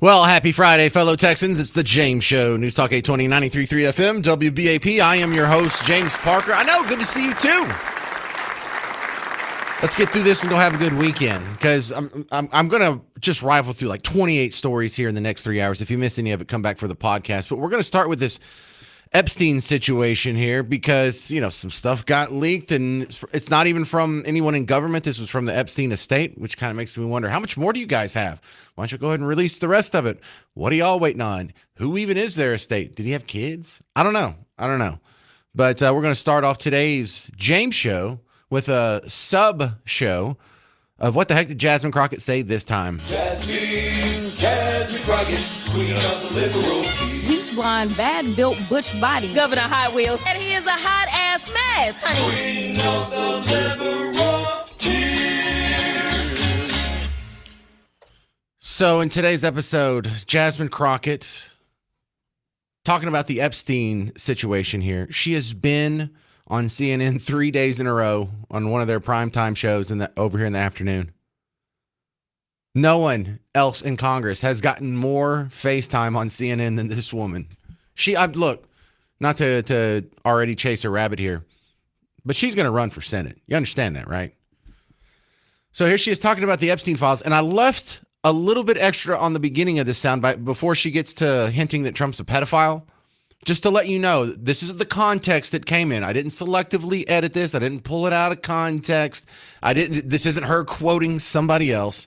Well, happy Friday, fellow Texans. It's the James Show. News Talk 820, 93.3 FM, WBAP. I am your host, James Parker. I know, good to see you too. Let's get through this and go have a good weekend, because I'm going to just rifle through like 28 stories here in the next 3 hours. If you miss any of it, come back for the podcast. But we're going to start with this Epstein situation here because, you know, some stuff got leaked, and it's not even from anyone in government. This was from the Epstein estate, which kind of makes me wonder, how much more do you guys have? Why don't you go ahead and release the rest of it? What are y'all waiting on? Who even is their estate? Did he have kids? I don't know. But we're going to start off today's James Show with a sub show of what the heck did Jasmine Crockett say this time? Jasmine Crockett, queen of the liberal tea. Bleach blonde, bad built butch body, Governor Hot Wheels, and he is a hot ass mess, honey. Queen of the liberal tea. So in today's episode, Jasmine Crockett talking about the Epstein situation here. She has been on CNN 3 days in a row on one of their primetime shows over here in the afternoon. No one else in Congress has gotten more FaceTime on CNN than this woman. Look, not to already chase a rabbit here, but she's going to run for Senate. You understand that, right? So here she is talking about the Epstein files, and I left a little bit extra on the beginning of this soundbite before she gets to hinting that Trump's a pedophile. Just to let you know, this is the context that came in. I didn't selectively edit this. I didn't pull it out of context. This isn't her quoting somebody else.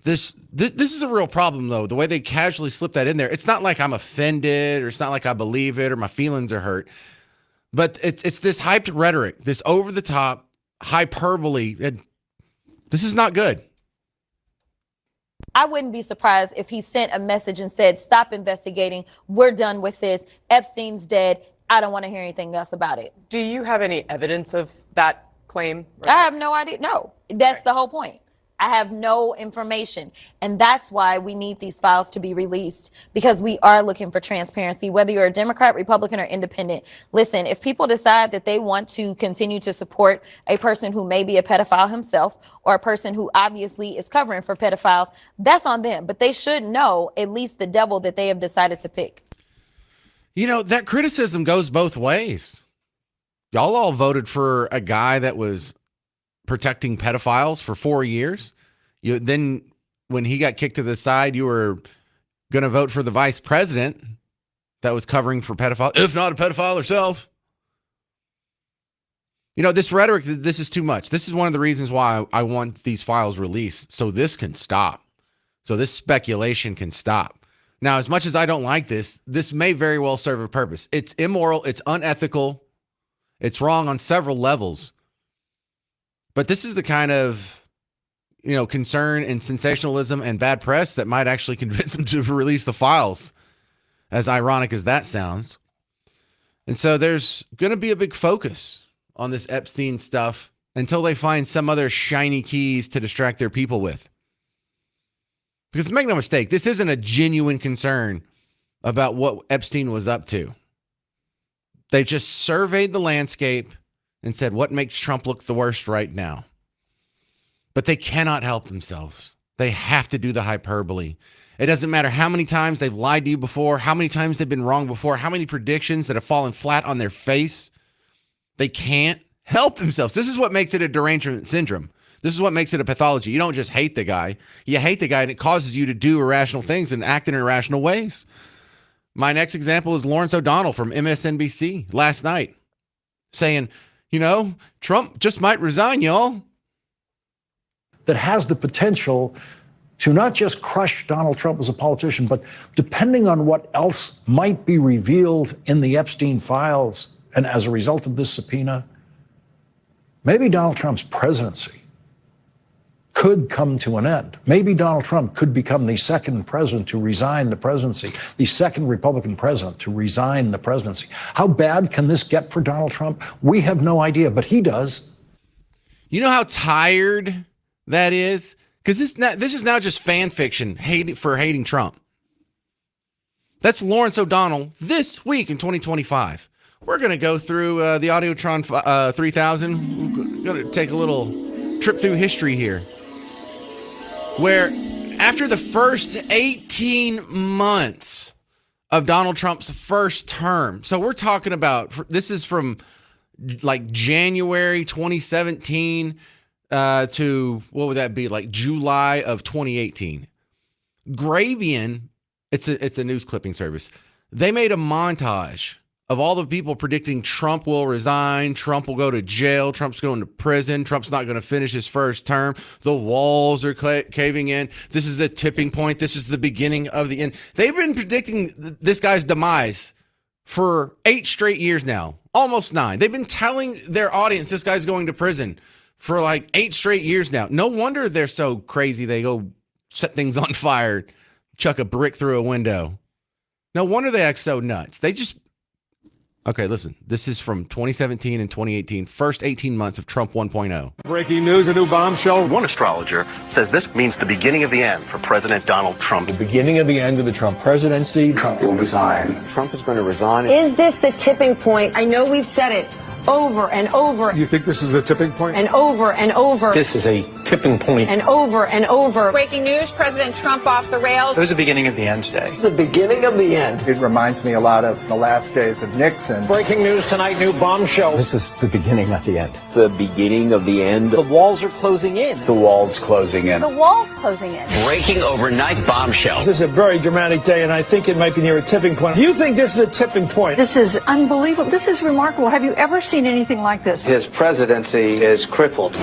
This is a real problem, though, the way they casually slip that in there. It's not like I'm offended, or it's not like I believe it, or my feelings are hurt. But it's this hyped rhetoric, this over-the-top hyperbole. This is not good. I wouldn't be surprised if he sent a message and said, stop investigating. We're done with this. Epstein's dead. I don't want to hear anything else about it. Do you have any evidence of that claim? I have no idea. No, that's the whole point. I have no information. And that's why we need these files to be released, because we are looking for transparency, whether you're a Democrat, Republican, or independent. Listen, if people decide that they want to continue to support a person who may be a pedophile himself, or a person who obviously is covering for pedophiles, that's on them. But they should know at least the devil that they have decided to pick. You know, that criticism goes both ways. Y'all all voted for a guy that was protecting pedophiles for 4 years. Then when he got kicked to the side, you were going to vote for the vice president that was covering for pedophiles, if not a pedophile herself. You know, this rhetoric, this is too much. This is one of the reasons why I want these files released, so this can stop. So this speculation can stop. Now, as much as I don't like this may very well serve a purpose. It's immoral. It's unethical. It's wrong on several levels. But this is the kind of, you know, concern and sensationalism and bad press that might actually convince them to release the files, as ironic as that sounds. And so there's going to be a big focus on this Epstein stuff until they find some other shiny keys to distract their people with. Because make no mistake, this isn't a genuine concern about what Epstein was up to. They just surveyed the landscape and said, what makes Trump look the worst right now? But they cannot help themselves. They have to do the hyperbole. It doesn't matter how many times they've lied to you before, how many times they've been wrong before, how many predictions that have fallen flat on their face. They can't help themselves. This is what makes it a derangement syndrome. This is what makes it a pathology. You don't just hate the guy. You hate the guy, and it causes you to do irrational things and act in irrational ways. My next example is Lawrence O'Donnell from MSNBC last night saying, you know, Trump just might resign, y'all. That has the potential to not just crush Donald Trump as a politician, but depending on what else might be revealed in the Epstein files and as a result of this subpoena, maybe Donald Trump's presidency could come to an end. Maybe Donald Trump could become the second president to resign the presidency, the second Republican president to resign the presidency. How bad can this get for Donald Trump? We have no idea, but he does. You know how tired that is? Because this is now just fan fiction hating Trump. That's Lawrence O'Donnell this week in 2025. We're going to go through the Audiotron 3000. We're going to take a little trip through history here, where After the first 18 months of Donald Trump's first term. So we're talking about, this is from like January 2017 to, what would that be, like July of 2018. Gravian, it's a news clipping service. They made a montage of all the people predicting Trump will resign, Trump will go to jail, Trump's going to prison, Trump's not going to finish his first term, the walls are caving in, this is the tipping point, this is the beginning of the end. They've been predicting this guy's demise for 8 straight years now, almost 9. They've been telling their audience this guy's going to prison for like 8 straight years now. No wonder they're so crazy they go set things on fire, chuck a brick through a window. No wonder they act so nuts. They just... Okay, listen. This is from 2017 and 2018, first 18 months of Trump 1.0. Breaking news, a new bombshell. One astrologer says this means the beginning of the end for President Donald Trump. The beginning of the end of the Trump presidency. Trump will resign. Trump is going to resign. Is this the tipping point? I know we've said it over and over. You think this is a tipping point? And over and over. This is a tipping point. And over and over. Breaking news, President Trump off the rails. It was the beginning of the end today. The beginning of the end. It reminds me a lot of the last days of Nixon. Breaking news tonight, new bombshell. This is the beginning of the end. The beginning of the end. The walls are closing in. The walls closing in. The wall's closing in. Breaking overnight bombshell. This is a very dramatic day, and I think it might be near a tipping point. Do you think this is a tipping point? This is unbelievable. This is remarkable. Have you ever seen anything like this? His presidency is crippled.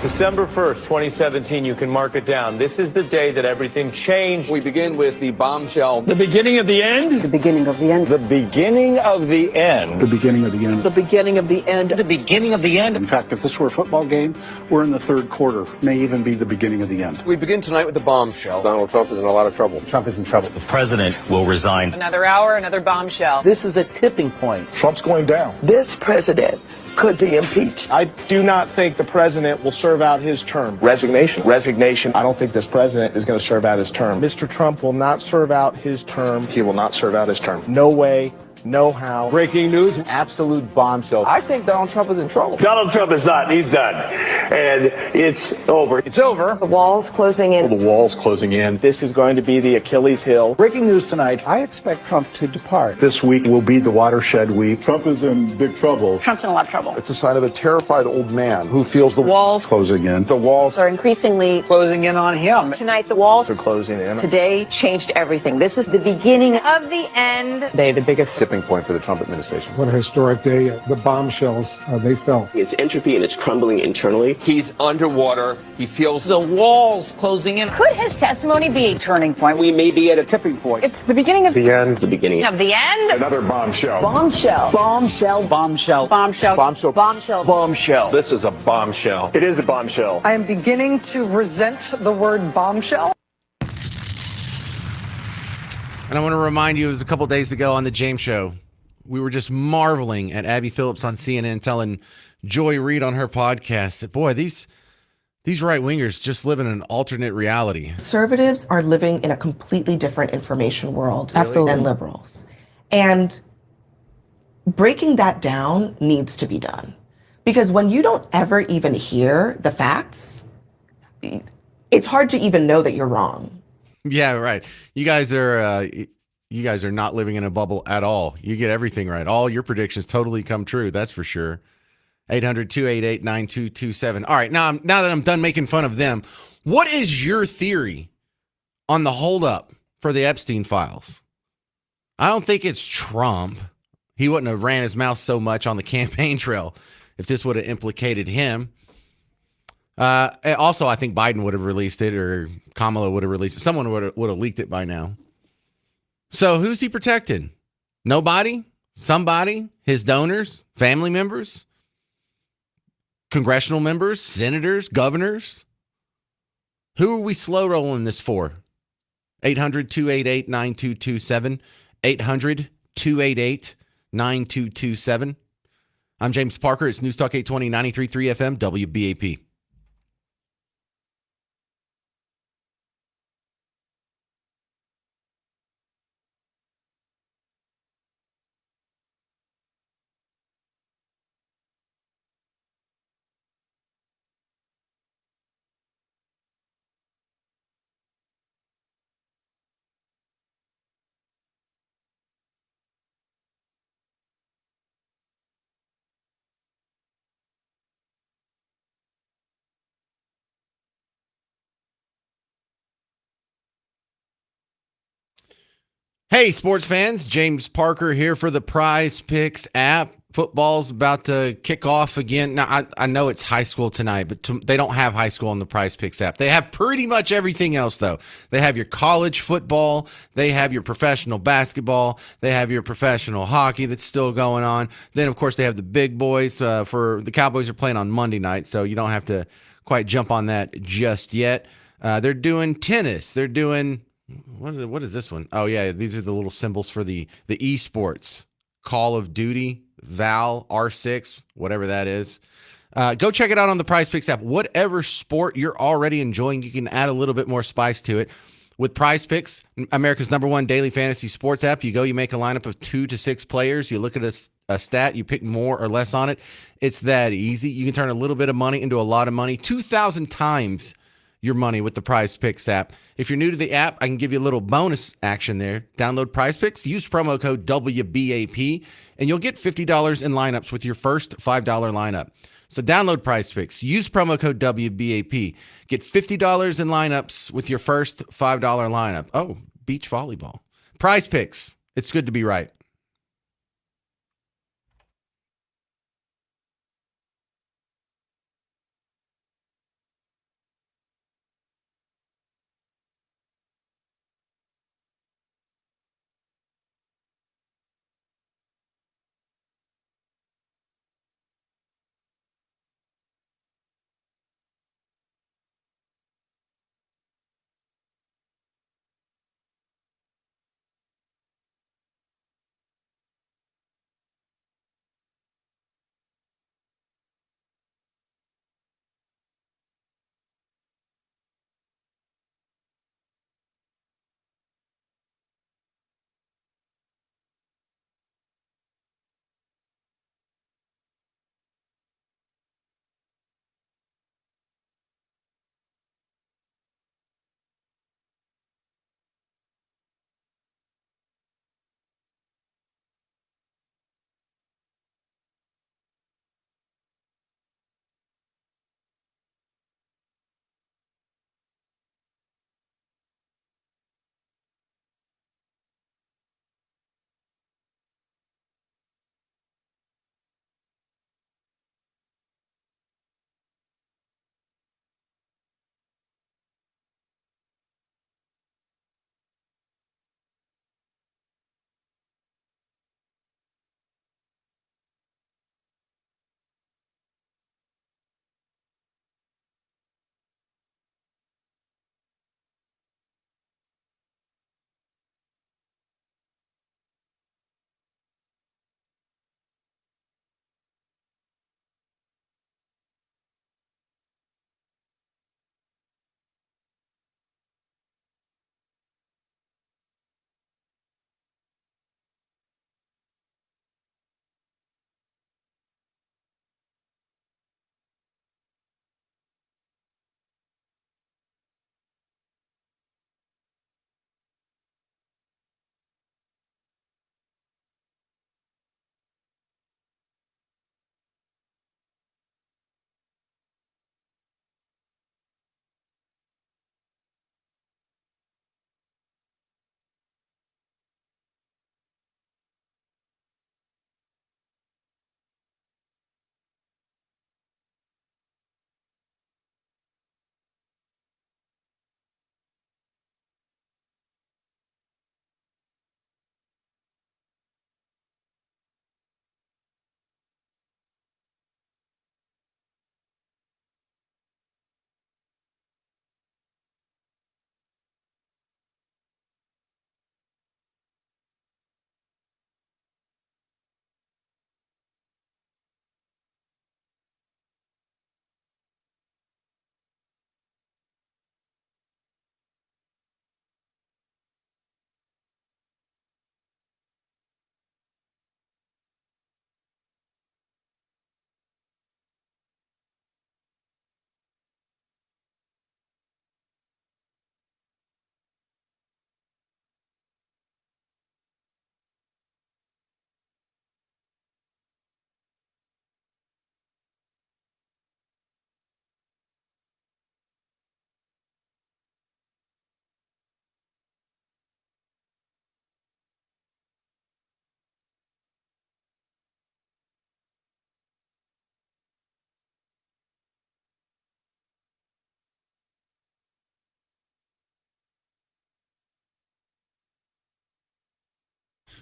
December 1st, 2017, you can mark it down. This is the day that everything changed. We begin with the bombshell. The beginning of the end? The beginning of the end. The beginning of the end. The beginning of the end. The beginning of the end. The beginning of the end. In fact, if this were a football game, we're in the third quarter. May even be the beginning of the end. We begin tonight with the bombshell. Donald Trump is in a lot of trouble. Trump is in trouble. The president will resign. Another hour, another bombshell. This is a tipping point. Trump's going down. This president could be impeached. I do not think the president will serve out his term. Resignation. I don't think this president is going to serve out his term. Mr. Trump will not serve out his term. He will not serve out his term. No way. No how. Breaking news. Absolute bombshell. I think Donald Trump is in trouble. Donald Trump is not. He's done. And it's over. It's over. The wall's closing in. The wall's closing in. This is going to be the Achilles heel. Breaking news tonight. I expect Trump to depart. This week will be the watershed week. Trump is in big trouble. Trump's in a lot of trouble. It's a sign of a terrified old man who feels the Walls Closing in. The walls Are increasingly Closing in on him. tonight, the walls are closing in. today changed everything. This is the beginning of the end. Today, the biggest Tipping point for the Trump administration. What a historic day. The bombshells, they fell. It's entropy and it's crumbling internally. He's underwater. He feels The walls closing in. Could his testimony be a turning point? We may be at a tipping point. It's the beginning of The end. The beginning. of the end. Another bombshell. Bombshell. Bombshell. Bombshell. Bombshell. Bombshell. Bombshell. Bombshell. This is a bombshell. It is a bombshell. I am beginning to resent the word bombshell. And I want to remind you, it was a couple days ago on the James Show, we were just marveling at Abby Phillips on CNN telling Joy Reid on her podcast that, boy, these right-wingers just live in an alternate reality. Conservatives are living in a completely different information world than liberals. And breaking that down needs to be done. Because when you don't ever even hear the facts, it's hard to even know that you're wrong. Yeah, right. You guys are not living in a bubble at all. You get everything right. All your predictions totally come true. That's for sure. 800-288-9227. All right. Now that I'm done making fun of them, what is your theory on the holdup for the Epstein files? I don't think it's Trump. He wouldn't have ran his mouth so much on the campaign trail if this would have implicated him. Also, I think Biden would have released it, or Kamala would have released it. Someone would have leaked it by now. So who's he protecting? Nobody? Somebody? His donors? Family members? Congressional members? Senators? Governors? Who are we slow rolling this for? 800-288-9227. 800-288-9227. I'm James Parker. It's News Talk 820, 93.3 FM, WBAP. Hey, sports fans, James Parker here for the Prize Picks app. Football's about to kick off again. Now, I know it's high school tonight, but they don't have high school on the Prize Picks app. They have pretty much everything else, though. They have your college football. They have your professional basketball. They have your professional hockey that's still going on. Then, of course, they have the big boys. For the Cowboys are playing on Monday night, so you don't have to quite jump on that just yet. They're doing tennis. They're doing... What is this one? Oh, yeah, these are the little symbols for the esports. Call of Duty, Val, R6, whatever that is. Go check it out on the Prize Picks app. Whatever sport you're already enjoying, you can add a little bit more spice to it. With Prize Picks, America's #1 daily fantasy sports app, you make a lineup of 2 to 6 players. You look at a stat, you pick more or less on it. It's that easy. You can turn a little bit of money into a lot of money, 2,000 times your money with the Prize Picks app. If you're new to the app, I can give you a little bonus action there. Download Prize Picks, use promo code WBAP, and you'll get $50 in lineups with your first $5 lineup. So download Prize Picks, use promo code WBAP, get $50 in lineups with your first $5 lineup. Oh, beach volleyball. Prize Picks, it's good to be right.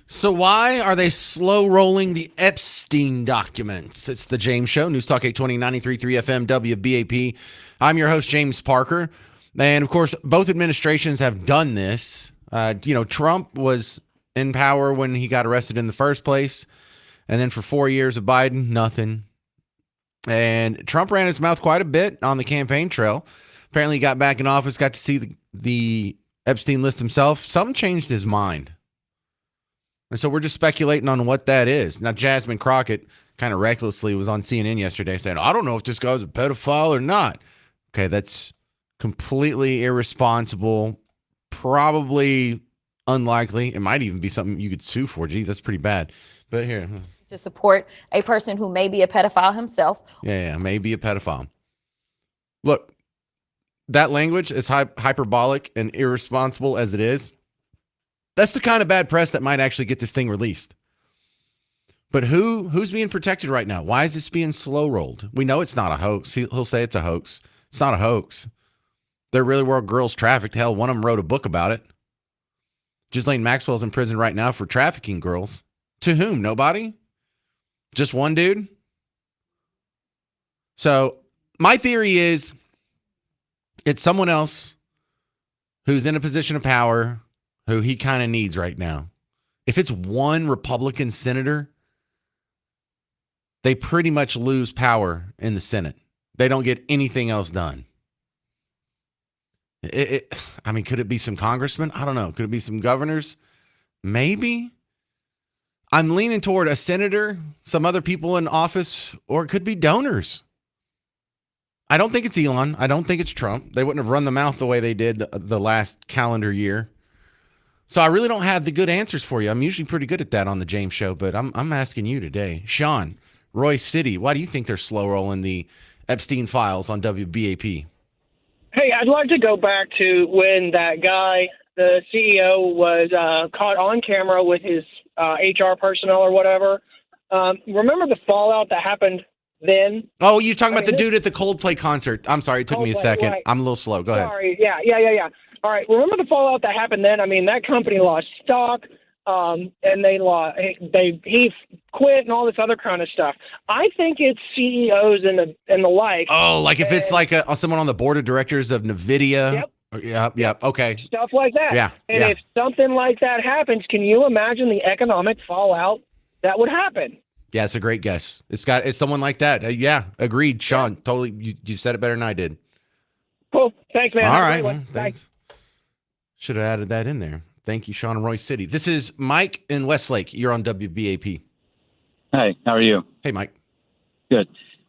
So why are they slow rolling the Epstein documents? It's the James Show, News Talk 820 93.3 FM WBAP. I'm your host, James Parker. And of course, both administrations have done this. Trump was in power when he got arrested in the first place. And then for 4 years of Biden, nothing. And Trump ran his mouth quite a bit on the campaign trail. Apparently he got back in office, got to see the Epstein list himself. Something changed his mind. And so we're just speculating on what that is. Now, Jasmine Crockett kind of recklessly was on CNN yesterday saying, I don't know if this guy's a pedophile or not. Okay, that's completely irresponsible, probably unlikely. It might even be something you could sue for. Geez, that's pretty bad. But here. To support a person who may be a pedophile himself. Yeah, maybe a pedophile. Look, that language, as hyperbolic and irresponsible as it is, that's the kind of bad press that might actually get this thing released. But who's being protected right now? Why is this being slow rolled? We know it's not a hoax. He'll say it's a hoax. It's not a hoax. There really were girls trafficked. Hell, one of them wrote a book about it. Ghislaine Maxwell's in prison right now for trafficking girls. To whom? Nobody? Just one dude? So my theory is it's someone else who's in a position of power who he kind of needs right now. If it's one Republican senator, they pretty much lose power in the Senate. They don't get anything else done. Could it be some congressmen? I don't know. Could it be some governors? Maybe. I'm leaning toward a senator, some other people in office, or it could be donors. I don't think it's Elon. I don't think it's Trump. They wouldn't have run the mouth the way they did the last calendar year. So I really don't have the good answers for you. I'm usually pretty good at that on the James Show, but I'm asking you today. Sean, Royce City, why do you think they're slow rolling the Epstein files on WBAP? Hey, I'd like to go back to when that guy, the CEO, was caught on camera with his HR personnel or whatever. Remember the fallout that happened then? Oh, you're talking about the dude at the Coldplay concert. I'm sorry, it took me a second. Right. I'm a little slow. Go ahead. Sorry, yeah. All right, remember the fallout that happened then? I mean, that company lost stock, and he quit and all this other kind of stuff. I think it's CEOs and the like. Oh, like if it's like someone on the board of directors of NVIDIA. Yep. Yep. Okay. Stuff like that. Yeah. And if something like that happens, can you imagine the economic fallout that would happen? Yeah, it's a great guess. It's someone like that. Yeah, agreed, Sean. Yeah. Totally. You said it better than I did. Cool. Thanks, man. All right. Thanks. Should have added that in there. Thank you, Sean and Royce City. This is Mike in Westlake. You're on WBAP. Hey, how are you? Hey, Mike. Good.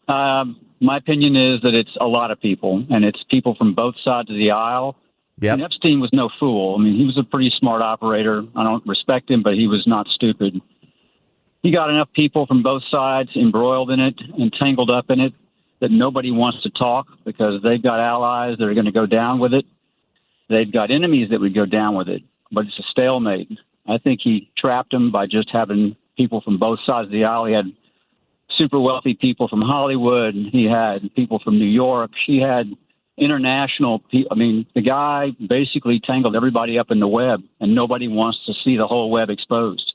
My opinion is that it's a lot of people, and it's people from both sides of the aisle. Yep. And Epstein was no fool. I mean, he was a pretty smart operator. I don't respect him, but he was not stupid. He got enough people from both sides embroiled in it and tangled up in it that nobody wants to talk because they've got allies that are going to go down with it. They've got enemies that would go down with it, but it's a stalemate. I think he trapped them by just having people from both sides of the aisle. He had super wealthy people from Hollywood. He had people from New York. He had international people. I mean, the guy basically tangled everybody up in the web, and nobody wants to see the whole web exposed.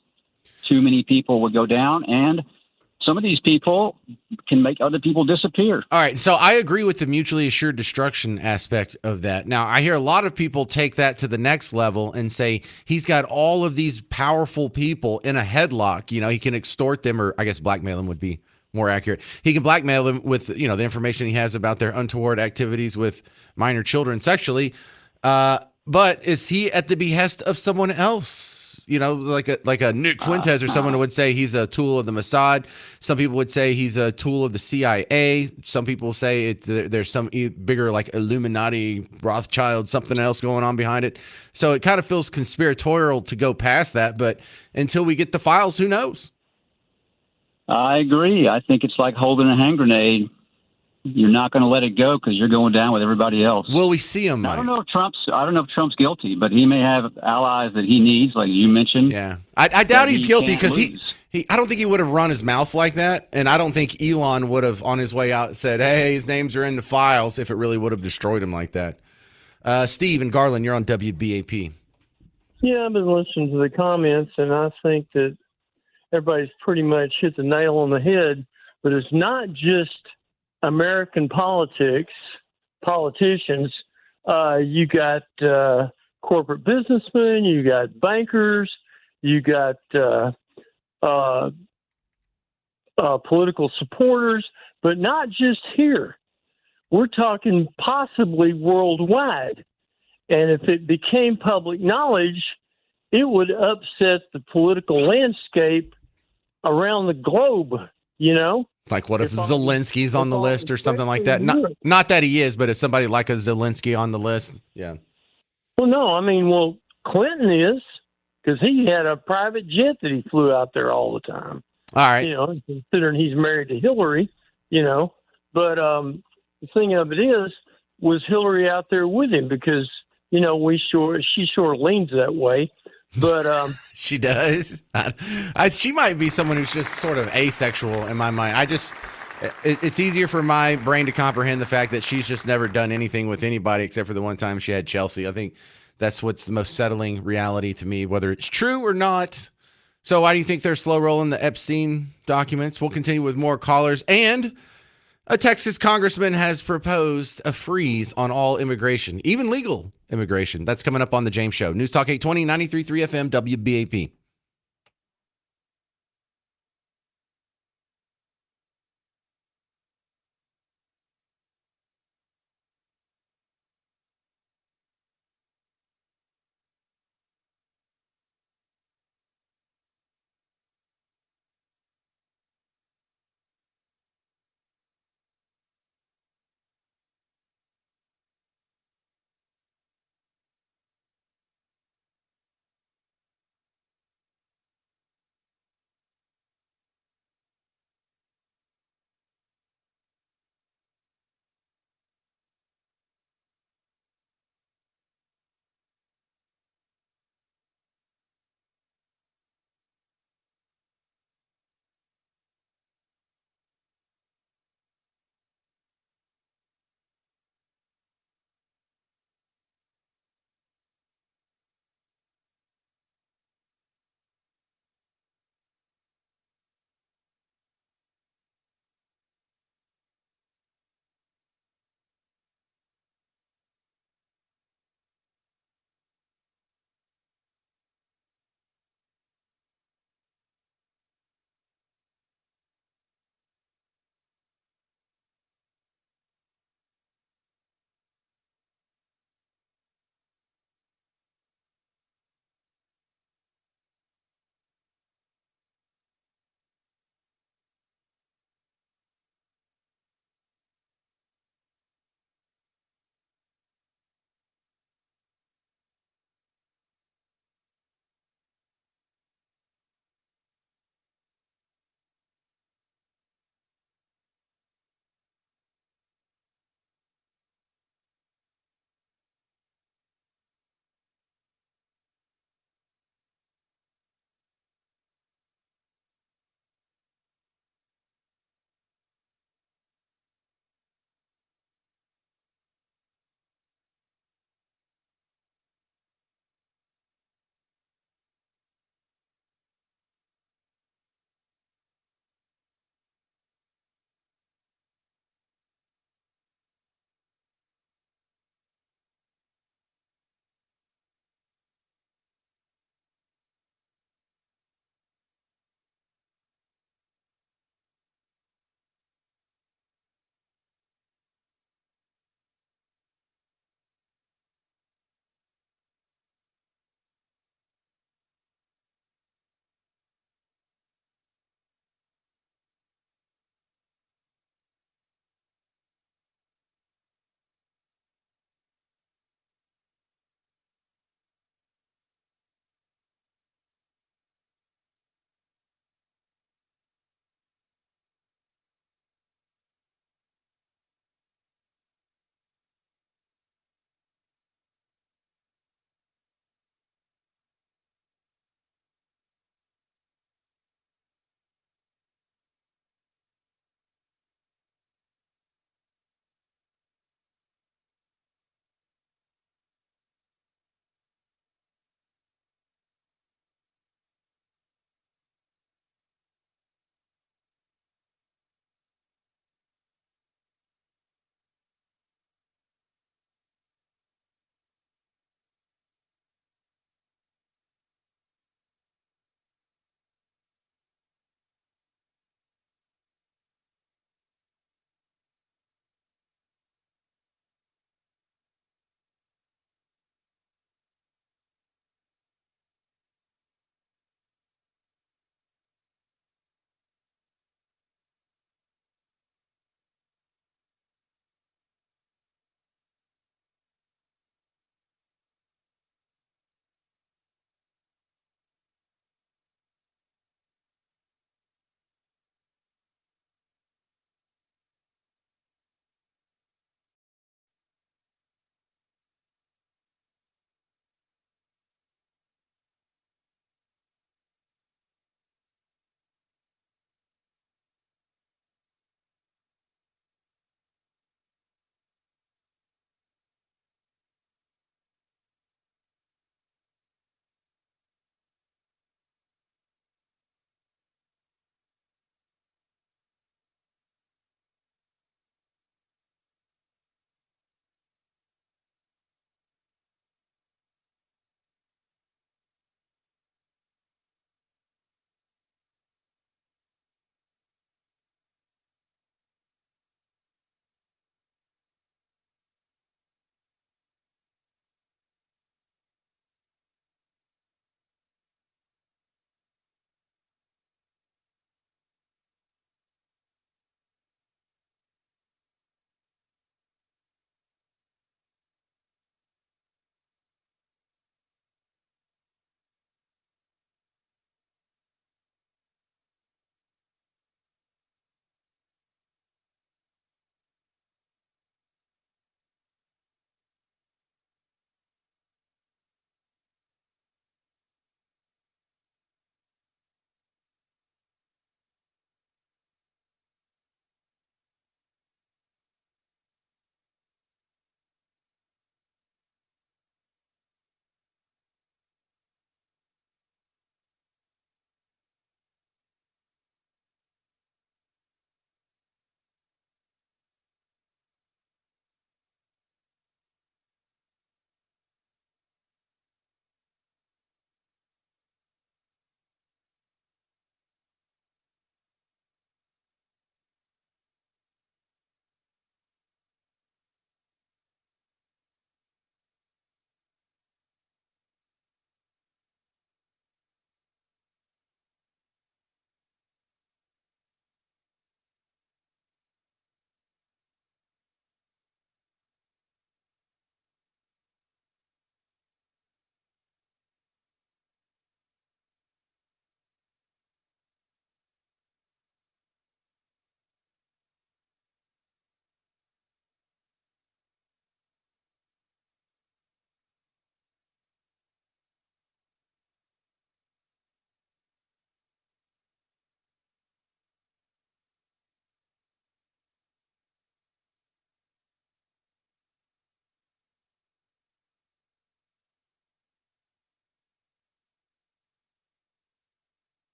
Too many people would go down, and some of these people can make other people disappear. All right. So I agree with the mutually assured destruction aspect of that. Now, I hear a lot of people take that to the next level and say he's got all of these powerful people in a headlock. You know, he can extort them, or I guess blackmail them would be more accurate. He can blackmail them with, the information he has about their untoward activities with minor children sexually. But is he at the behest of someone else? Like a Nick Fuentes or someone would say he's a tool of the Mossad. Some people would say he's a tool of the CIA. Some people say there's some bigger like Illuminati, Rothschild, something else going on behind it. So it kind of feels conspiratorial to go past that. But until we get the files, who knows? I agree. I think it's like holding a hand grenade. You're not going to let it go because you're going down with everybody else. Will we see him, Mike? I don't know if Trump's guilty, but he may have allies that he needs, like you mentioned. Yeah, I doubt he's guilty because I don't think he would have run his mouth like that, and I don't think Elon would have on his way out said, "Hey, his names are in the files." If it really would have destroyed him like that. Steve and Garland, you're on WBAP. Yeah, I've been listening to the comments, and I think that everybody's pretty much hit the nail on the head. But it's not just American politicians. You got corporate businessmen, you got bankers, you got political supporters, but not just here. We're talking possibly worldwide. And if it became public knowledge, it would upset the political landscape around the globe, you know? Like, what if Zelensky's on the list or something like that? Not that he is, but if somebody like a Zelensky on the list, yeah. Well, no, I mean, Clinton is, because he had a private jet that he flew out there all the time. All right. You know, considering he's married to Hillary, you know. But the thing of it is, was Hillary out there with him? Because, you know, she sure leans that way. But she does. She might be someone who's just sort of asexual in my mind. It's easier for my brain to comprehend the fact that she's just never done anything with anybody except for the one time she had Chelsea. I think that's what's the most settling reality to me, whether it's true or not. So why do you think they're slow rolling the Epstein documents? We'll continue with more callers. And a Texas congressman has proposed a freeze on all immigration, even legal immigration. That's coming up on The James Show. News Talk 820, 93.3 FM, WBAP.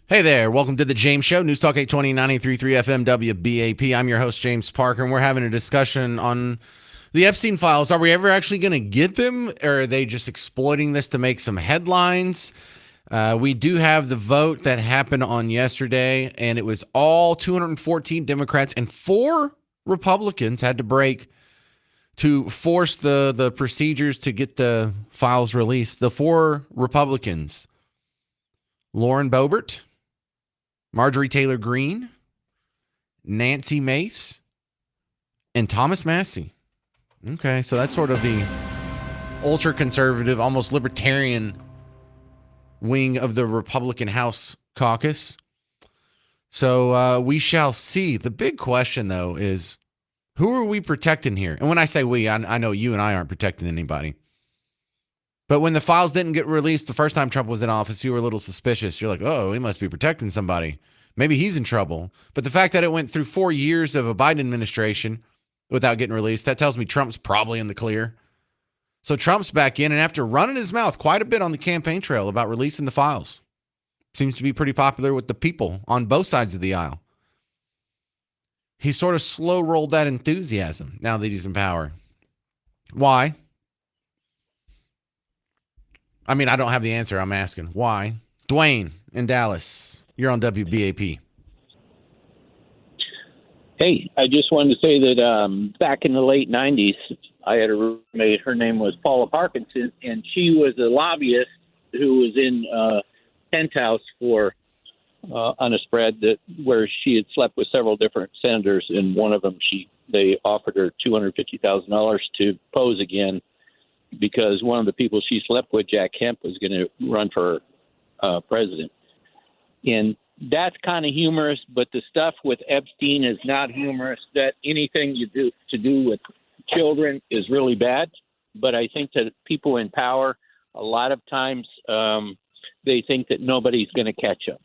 Hey there, welcome to the James Show, News Talk 820 93.3 FM WBAP. I'm your host, James Parker, and we're having a discussion on the Epstein files. Are we ever actually going to get them, or are they just exploiting this to make some headlines? We do have the vote that happened on yesterday, and it was all 214 Democrats and 4 Republicans had to break to force the procedures to get the files released. The 4 Republicans, Lauren Boebert, Marjorie Taylor Greene, Nancy Mace, and Thomas Massie. Okay, so that's sort of the ultra-conservative, almost libertarian wing of the Republican House caucus. So we shall see. The big question, though, is who are we protecting here? And when I say we, I know you and I aren't protecting anybody. But when the files didn't get released the first time Trump was in office, you were a little suspicious. You're like, oh, he must be protecting somebody. Maybe he's in trouble. But the fact that it went through 4 years of a Biden administration without getting released, that tells me Trump's probably in the clear. So Trump's back in, and after running his mouth quite a bit on the campaign trail about releasing the files, seems to be pretty popular with the people on both sides of the aisle. He sort of slow-rolled that enthusiasm now that he's in power. Why? I mean, I don't have the answer. I'm asking. Why? Dwayne in Dallas. You're on WBAP. Hey, I just wanted to say that back in the late 90s, I had a roommate. Her name was Paula Parkinson, and she was a lobbyist who was in penthouse for on a spread where she had slept with several different senators, and one of them they offered her $250,000 to pose again, because one of the people she slept with, Jack Kemp, was going to run for president. And that's kind of humorous, but the stuff with Epstein is not humorous. That anything you do to do with children is really bad. But I think that people in power, a lot of times, they think that nobody's going to catch them.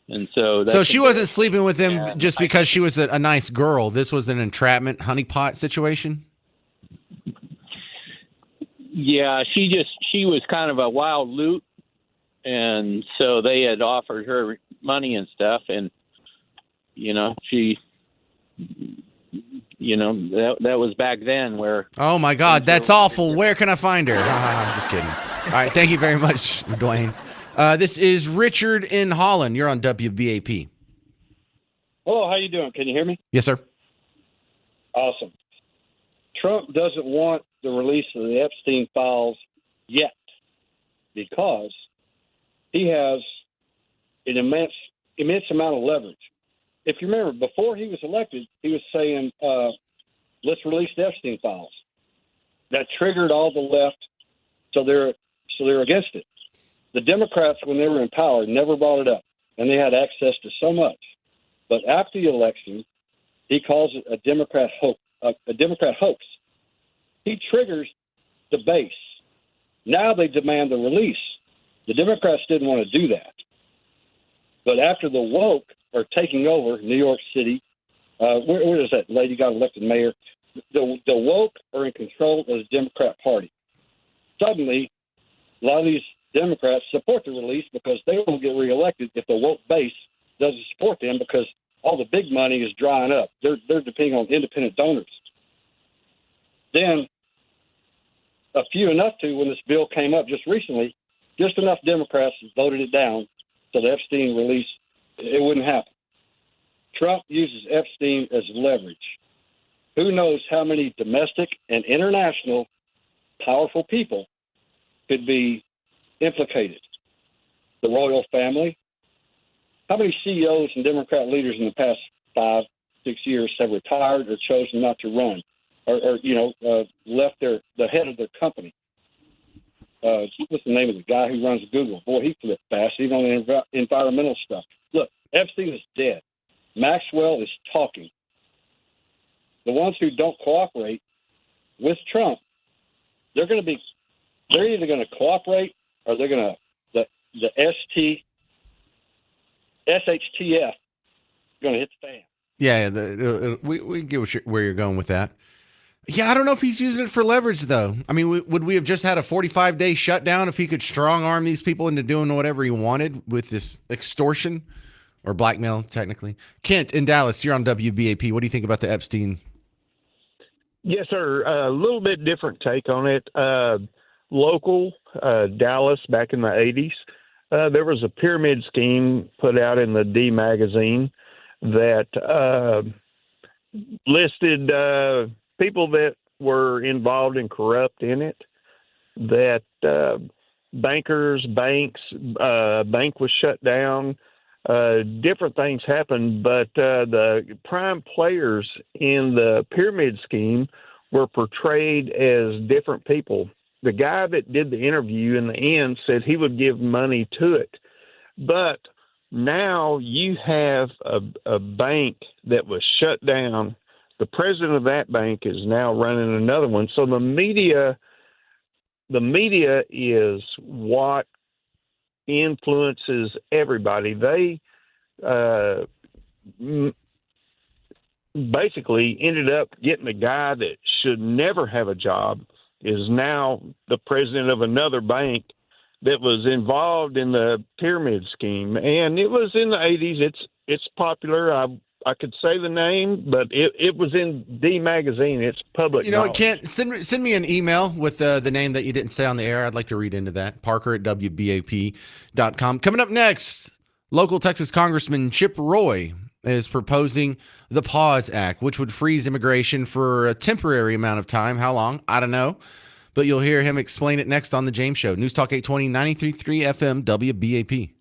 And so she wasn't sleeping with him just because she was a nice girl. This was an entrapment honeypot situation. Yeah, she was kind of a wild loot, and so they had offered her money and stuff, and that was back then where. Oh my God, that's awful. Where can I find her? Just kidding. All right, thank you very much, Dwayne. This is Richard in Holland. You're on WBAP. Hello, how you doing? Can you hear me? Yes, sir. Awesome. Trump doesn't want the release of the Epstein files yet because he has an immense amount of leverage. If you remember, before he was elected, he was saying, let's release the Epstein files. That triggered all the left, so they're against it. The Democrats, when they were in power, never brought it up, and they had access to so much. But after the election, he calls it a Democrat hoax. He triggers the base. Now they demand the release. The Democrats didn't want to do that. But after the woke are taking over New York City, where is that lady got elected mayor? The woke are in control of the Democrat Party. Suddenly, a lot of these Democrats support the release because they won't get reelected if the woke base doesn't support them, because all the big money is drying up. They're depending on independent donors. Then, when this bill came up just recently, just enough Democrats voted it down so the Epstein release, it wouldn't happen. Trump uses Epstein as leverage. Who knows how many domestic and international powerful people could be implicated? The royal family. How many CEOs and Democrat leaders in the past 5-6 years have retired or chosen not to run, or left the head of their company? What's the name of the guy who runs Google? Boy, he flipped fast, even on the environmental stuff. Look, Epstein is dead. Maxwell is talking. The ones who don't cooperate with Trump, they're either going to cooperate or they're going to the SHTF going to hit the fan. Yeah, we get where you're going with that. Yeah, I don't know if he's using it for leverage, though. I mean, would we have just had a 45-day shutdown if he could strong arm these people into doing whatever he wanted with this extortion or blackmail, technically? Kent in Dallas, you're on WBAP. What do you think about the Epstein? Yes, sir. A little bit different take on it. Local, Dallas, back in the 80s, there was a pyramid scheme put out in the D magazine that listed people that were involved and corrupt in it, that bankers, banks, bank was shut down, different things happened, but the prime players in the pyramid scheme were portrayed as different people. The guy that did the interview in the end said he would give money to it, but now you have a bank that was shut down. The president of that bank is now running another one. So the media is what influences everybody. They basically ended up getting a guy that should never have a job is now the president of another bank that was involved in the pyramid scheme, and it was in the 80s. It's popular. I could say the name, but it was in D magazine. It's public. You know, it can't send me an email with the name that you didn't say on the air. I'd like to read into that. Parker at WBAP.com. Coming up next, local Texas Congressman Chip Roy is proposing the Pause Act, which would freeze immigration for a temporary amount of time. How long? I don't know. But you'll hear him explain it next on The James Show. News Talk 820, 93.3 FM, WBAP.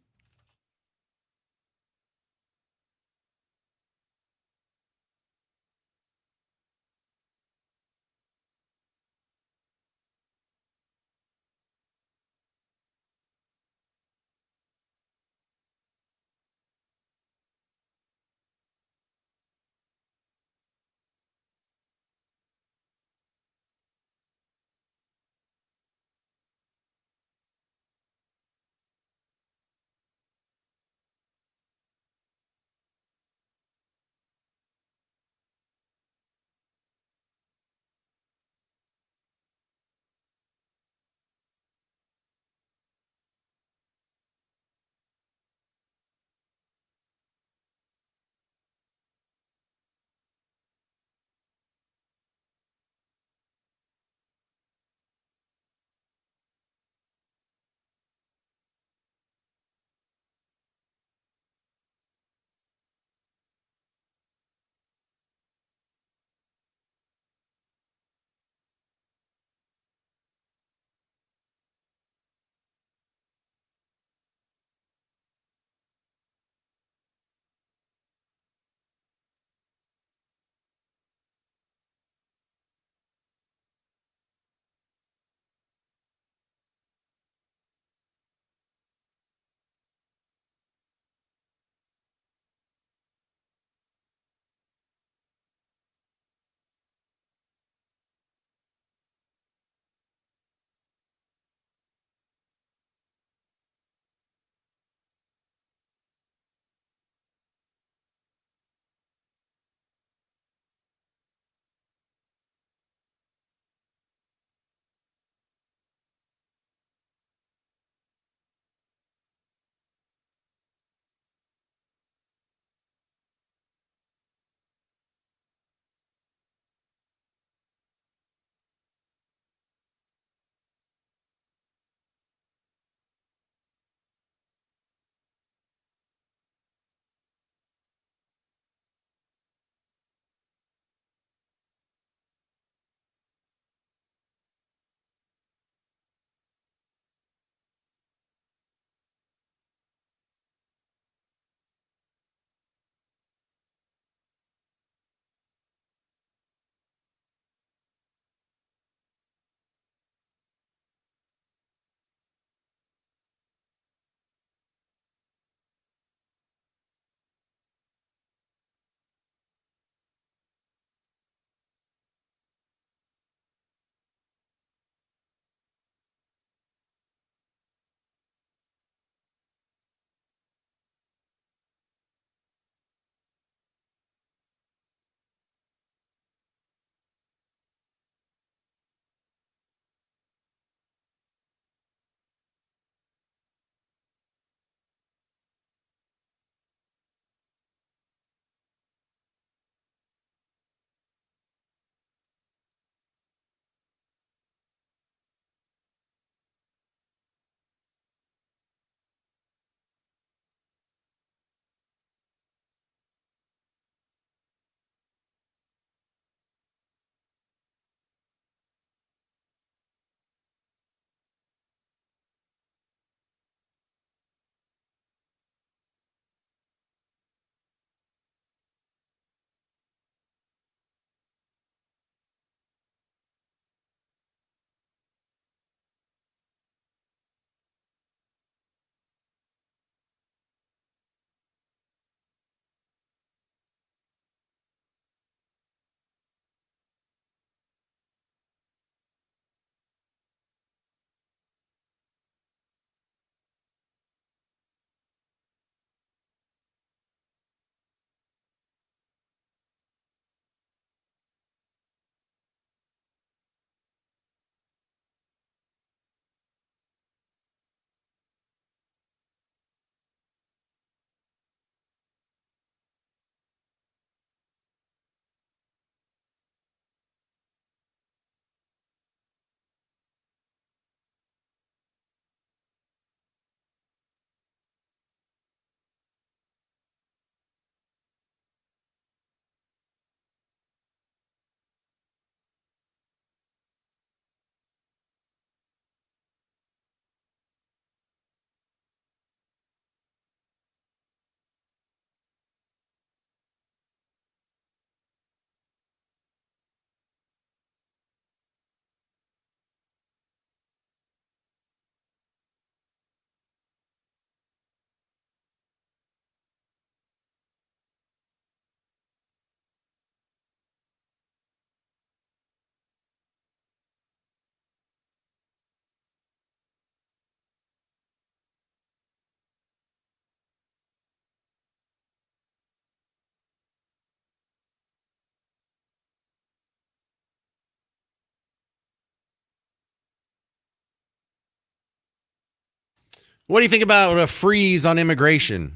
What do you think about a freeze on immigration?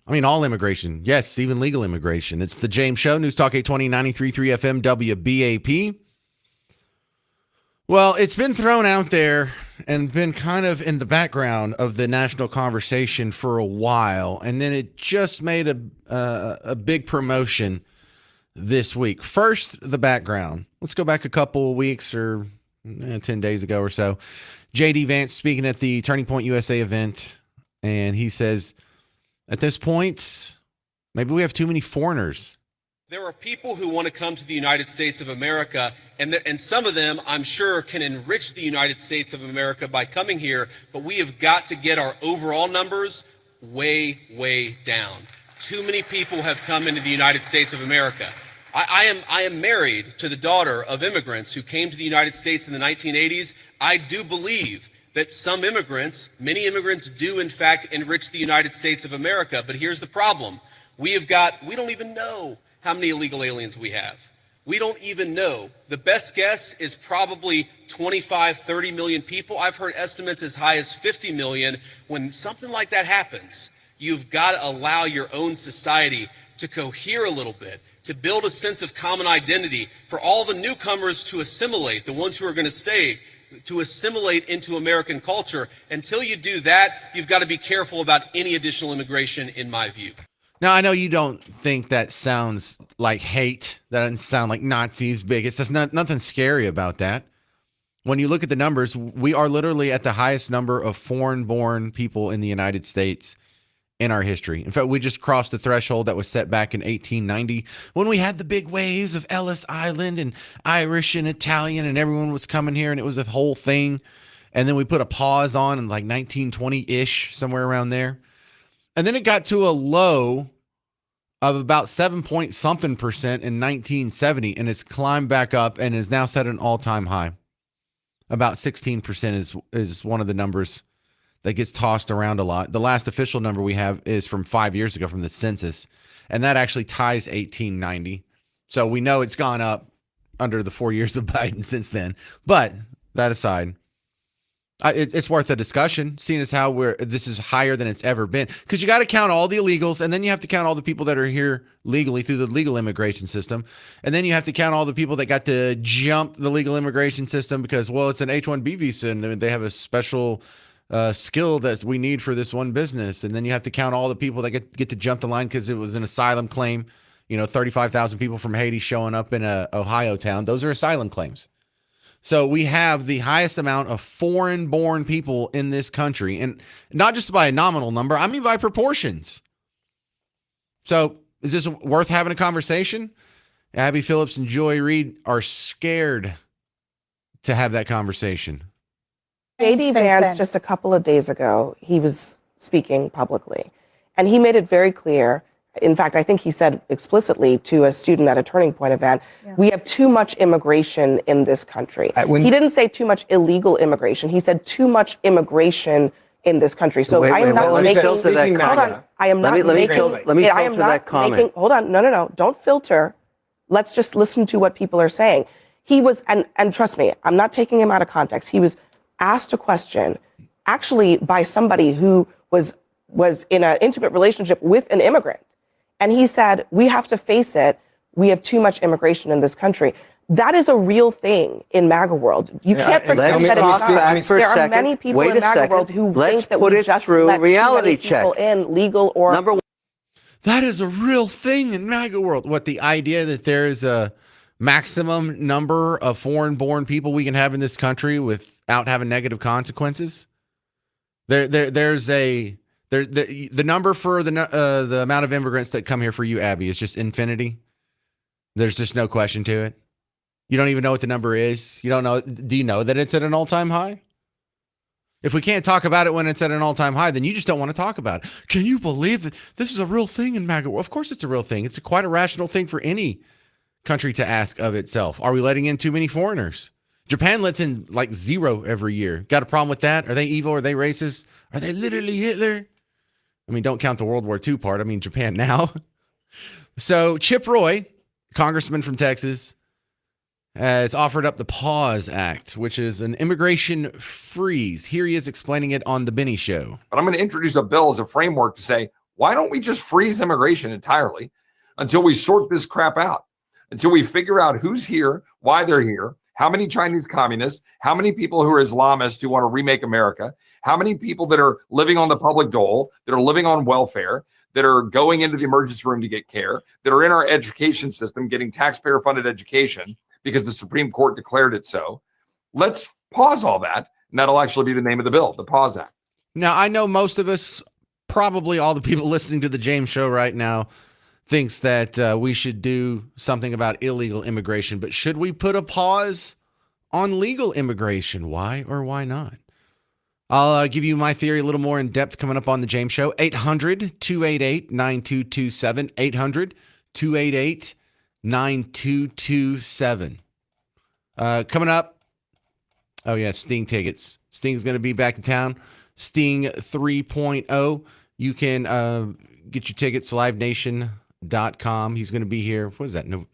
I mean, all immigration. Yes, even legal immigration. It's the James Show, News Talk 820, 93.3 FM, WBAP. Well, it's been thrown out there and been kind of in the background of the national conversation for a while, and then it just made a big promotion this week. First, the background. Let's go back a couple weeks or 10 days ago or so. J.D. Vance speaking at the Turning Point USA event, and he says, at this point, maybe we have too many foreigners. There are people who want to come to the United States of America, and some of them, I'm sure, can enrich the United States of America by coming here, but we have got to get our overall numbers way, way down. Too many people have come into the United States of America. I am married to the daughter of immigrants who came to the United States in the 1980s. I do believe that some immigrants, many immigrants do in fact enrich the United States of America, but here's the problem. We don't even know how many illegal aliens we have. We don't even know. The best guess is probably 25, 30 million people. I've heard estimates as high as 50 million. When something like that happens, you've got to allow your own society to cohere a little bit, to build a sense of common identity, for all the newcomers to assimilate, the ones who are going to stay, to assimilate into American culture. Until you do that, you've got to be careful about any additional immigration, in my view. Now, I know you don't think that sounds like hate. That doesn't sound like Nazis, bigots. There's nothing scary about that. When you look at the numbers, we are literally at the highest number of foreign-born people in the United States in our history. In fact, we just crossed the threshold that was set back in 1890 when we had the big waves of Ellis Island and Irish and Italian, and everyone was coming here, and it was a whole thing. And then we put a pause on in like 1920-ish, somewhere around there. And then it got to a low of about 7-point-something% in 1970, and it's climbed back up and is now set an all-time high. About 16% is one of the numbers that gets tossed around a lot. The last official number we have is from 5 years ago from the census, and that actually ties 1890. So we know it's gone up under the 4 years of Biden since then. But that aside, it's worth a discussion, seeing as how this is higher than it's ever been. Because you got to count all the illegals, and then you have to count all the people that are here legally through the legal immigration system. And then you have to count all the people that got to jump the legal immigration system because, well, it's an H-1B visa, and they have a special skill that we need for this one business. And then you have to count all the people that get to jump the line because it was an asylum claim. 35,000 people from Haiti showing up in a Ohio town. Those are asylum claims. So we have the highest amount of foreign-born people in this country, and not just by a nominal number, I mean by proportions. So is this worth having a conversation? Abby Phillips and Joy Reid are scared to have that conversation. J.D. Vance, just a couple of days ago, he was speaking publicly, and he made it very clear. In fact, I think he said explicitly to a student at a Turning Point event, we have too much immigration in this country. He didn't say too much illegal immigration. He said too much immigration in this country. So I am not making. Hold on. I am not making. Let me filter that comment. Hold on. No. Don't filter. Let's just listen to what people are saying. He was, and trust me, I'm not taking him out of context. He was asked a question, actually by somebody who was in an intimate relationship with an immigrant. And he said, we have to face it. We have too much immigration in this country. That is a real thing in MAGA world. You can't pretend that it's not. There are many people in MAGA world who think that we just let reality people in, legal or... Number one. That is a real thing in MAGA world. What, the idea that there is a maximum number of foreign-born people we can have in this country without having negative consequences? There's a... The number for the amount of immigrants that come here for you, Abby, is just infinity. There's just no question to it. You don't even know what the number is. You don't know. Do you know that it's at an all-time high? If we can't talk about it when it's at an all-time high, then you just don't want to talk about it. Can you believe that this is a real thing in MAGA? Well, of course it's a real thing. It's quite a rational thing for any country to ask of itself. Are we letting in too many foreigners? Japan lets in like 0 every year. Got a problem with that? Are they evil? Are they racist? Are they literally Hitler? I mean, don't count the World War II part. I mean, Japan now. So Chip Roy, congressman from Texas, has offered up the Pause Act, which is an immigration freeze. Here he is explaining it on The Benny Show. But I'm going to introduce a bill as a framework to say, why don't we just freeze immigration entirely until we sort this crap out, until we figure out who's here, why they're here, how many Chinese communists, how many people who are Islamists who want to remake America, how many people that are living on the public dole, that are living on welfare, that are going into the emergency room to get care, that are in our education system getting taxpayer-funded education because the Supreme Court declared it so. Let's pause all that, and that'll actually be the name of the bill, the Pause Act. Now, I know most of us, probably all the people listening to the James Show right now, thinks that we should do something about illegal immigration, but should we put a pause on legal immigration? Why or why not? I'll give you my theory a little more in depth coming up on the James Show. 800-288-9227. 800-288-9227. Coming up, oh yeah, Sting tickets. Sting's going to be back in town. Sting 3.0. You can get your tickets, livenation.com. He's going to be here. What is that? No,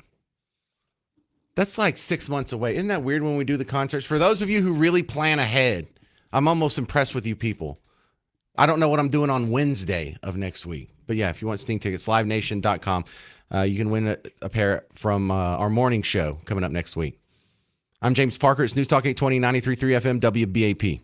that's like 6 months away. Isn't that weird when we do the concerts? For those of you who really plan ahead, I'm almost impressed with you people. I don't know what I'm doing on Wednesday of next week. But yeah, if you want Sting tickets, livenation.com. You can win a pair from our morning show coming up next week. I'm James Parker. It's News Talk 820, 93.3 FM, WBAP.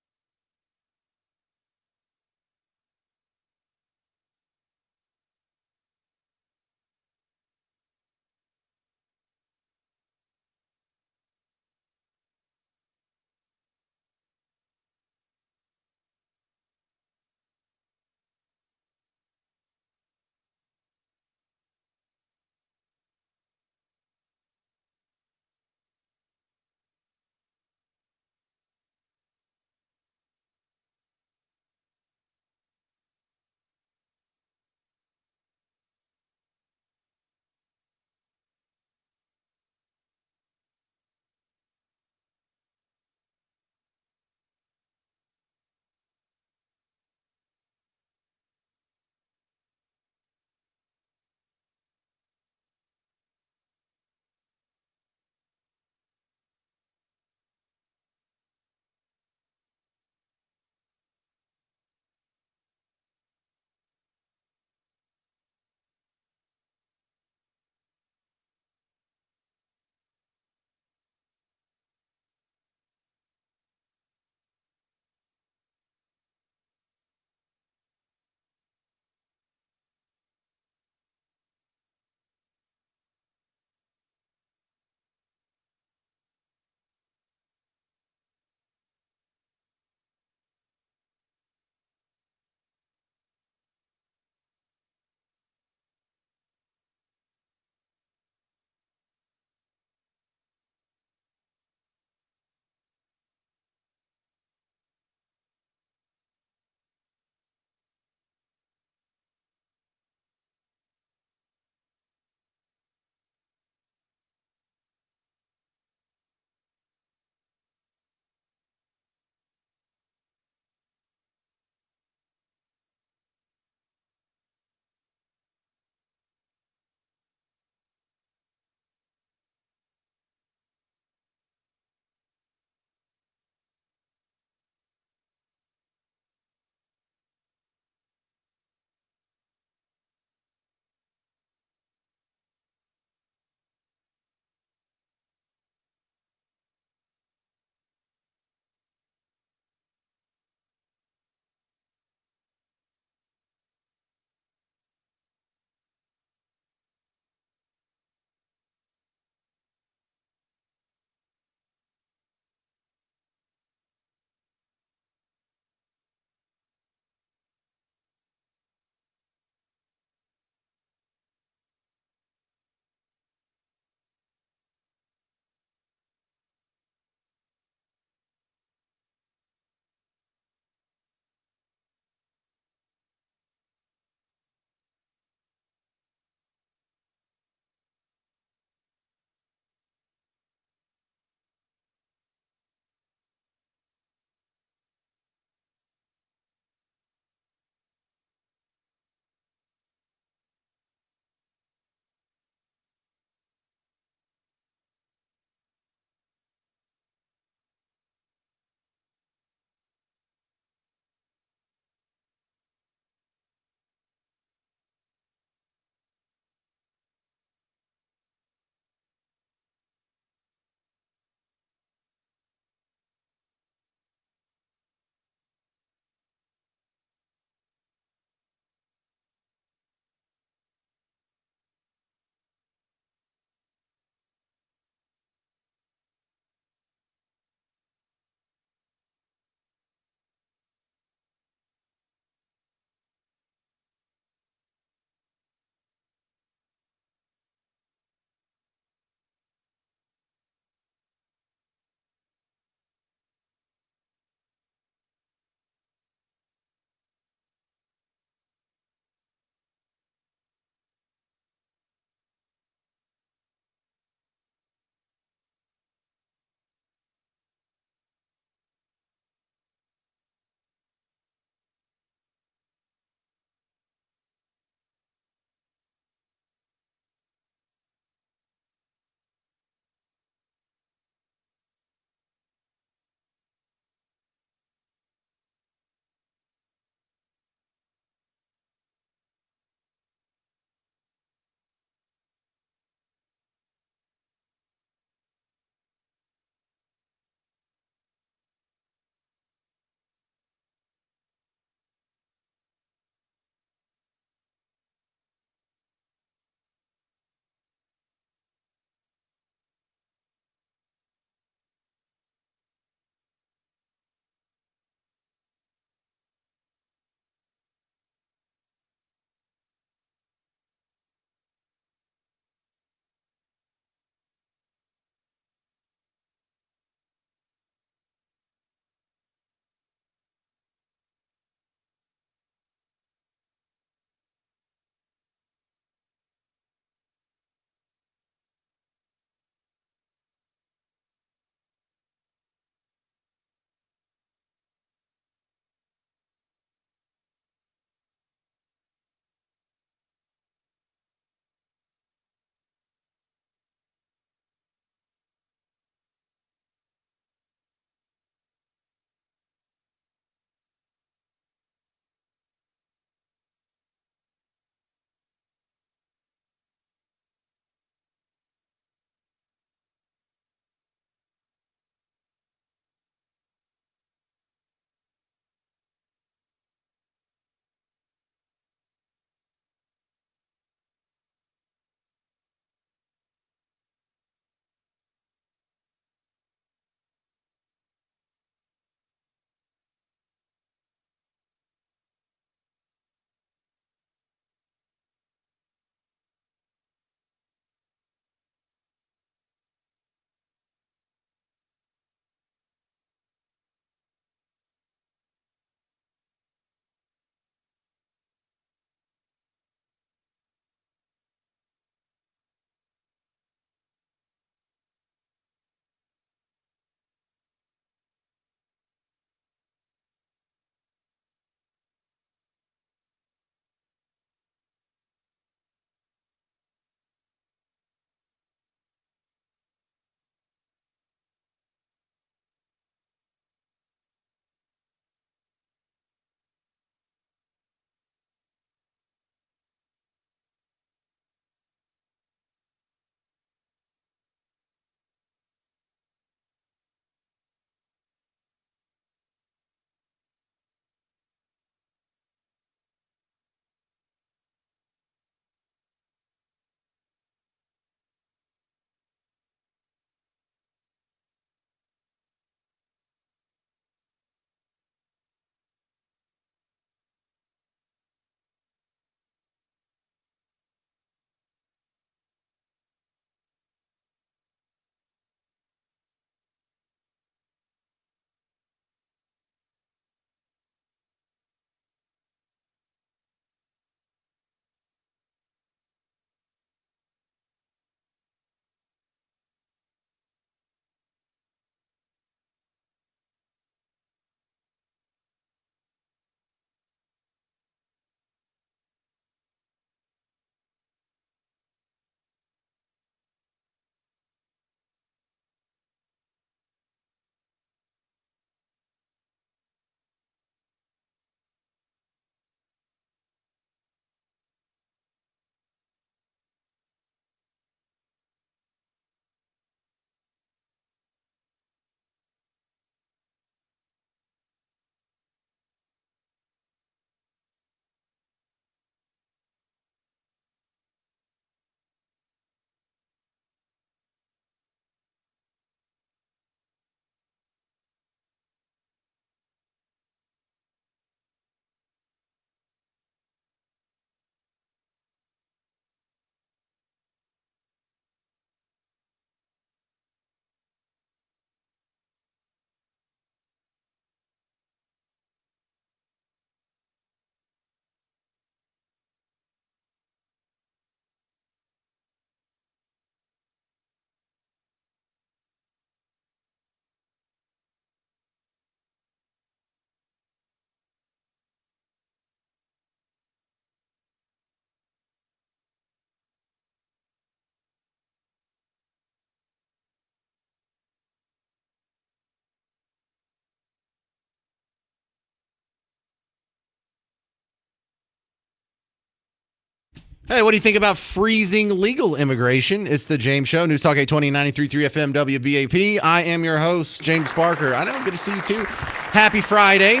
Hey, what do you think about freezing legal immigration? It's the James Show, News Talk 820 93.3 FM WBAP. I am your host, James Barker. I know, good to see you too. Happy Friday.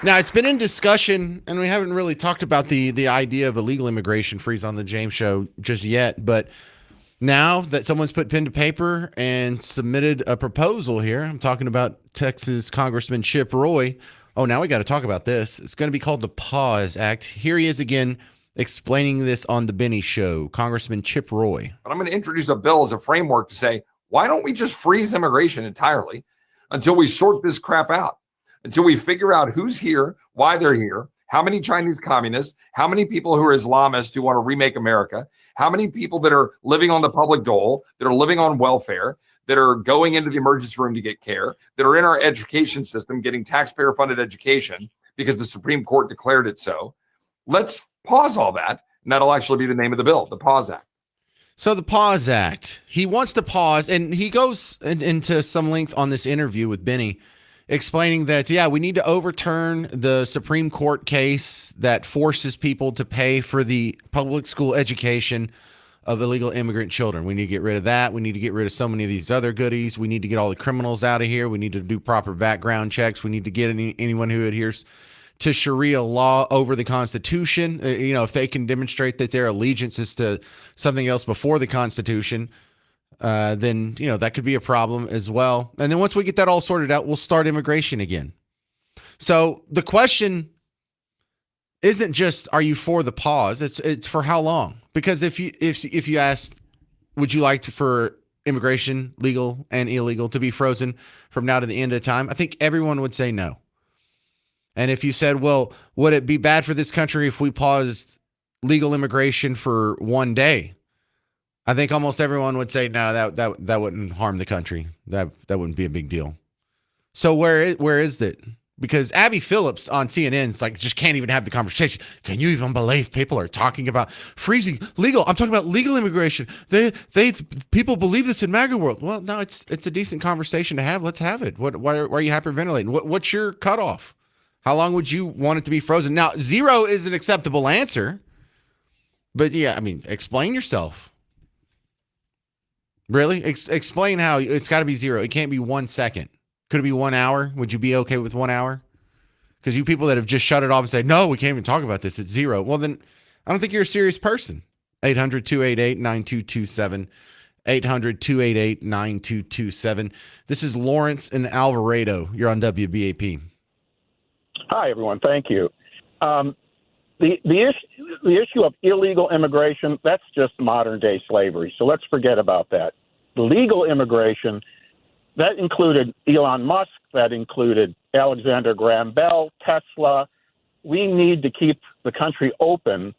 Now, it's been in discussion, and we haven't really talked about the idea of illegal immigration freeze on the James Show just yet, but now that someone's put pen to paper and submitted a proposal here, I'm talking about Texas Congressman Chip Roy. Oh, now we got to talk about this. It's going to be called the Pause Act. Here he is again explaining this on the Benny Show, Congressman Chip Roy. But I'm going to introduce a bill as a framework to say, why don't we just freeze immigration entirely until we sort this crap out, until we figure out who's here, why they're here, how many Chinese communists, how many people who are Islamists who want to remake America, how many people that are living on the public dole, that are living on welfare, that are going into the emergency room to get care, that are in our education system getting taxpayer-funded education because the Supreme Court declared it so. Let's pause all that, and that'll actually be the name of the bill, the Pause Act. So the Pause Act, he wants to pause, and he goes into some length on this interview with Benny, explaining that, yeah, we need to overturn the Supreme Court case that forces people to pay for the public school education of illegal immigrant children. We need to get rid of that. We need to get rid of so many of these other goodies. We need to get all the criminals out of here. We need to do proper background checks. We need to get anyone who adheres to Sharia law over the Constitution. If they can demonstrate that their allegiance is to something else before the Constitution, then, that could be a problem as well. And then once we get that all sorted out, we'll start immigration again. So the question isn't just, are you for the pause? It's for how long? Because if you asked, would you like for immigration, legal and illegal, to be frozen from now to the end of time, I think everyone would say no. And if you said, well, would it be bad for this country if we paused legal immigration for one day? I think almost everyone would say, no, that wouldn't harm the country. That wouldn't be a big deal. So where is it? Because Abby Phillips on CNN's just can't even have the conversation. Can you even believe people are talking about freezing legal? I'm talking about legal immigration. People believe this in MAGA world. Well, no, it's a decent conversation to have. Let's have it. Why are you hyperventilating? What's your cutoff? How long would you want it to be frozen? Now, 0 is an acceptable answer, but yeah, explain yourself. Really? Explain how it's got to be 0. It can't be 1 second. Could it be 1 hour? Would you be okay with 1 hour? Because you people that have just shut it off and said, no, we can't even talk about this. It's 0. Well, then I don't think you're a serious person. 800-288-9227. 800-288-9227. This is Lawrence and Alvarado. You're on WBAP. Hi, everyone. Thank you. The issue of illegal immigration, that's just modern day slavery. So let's forget about that. The legal immigration, that included Elon Musk, that included Alexander Graham Bell, Tesla. We need to keep the country open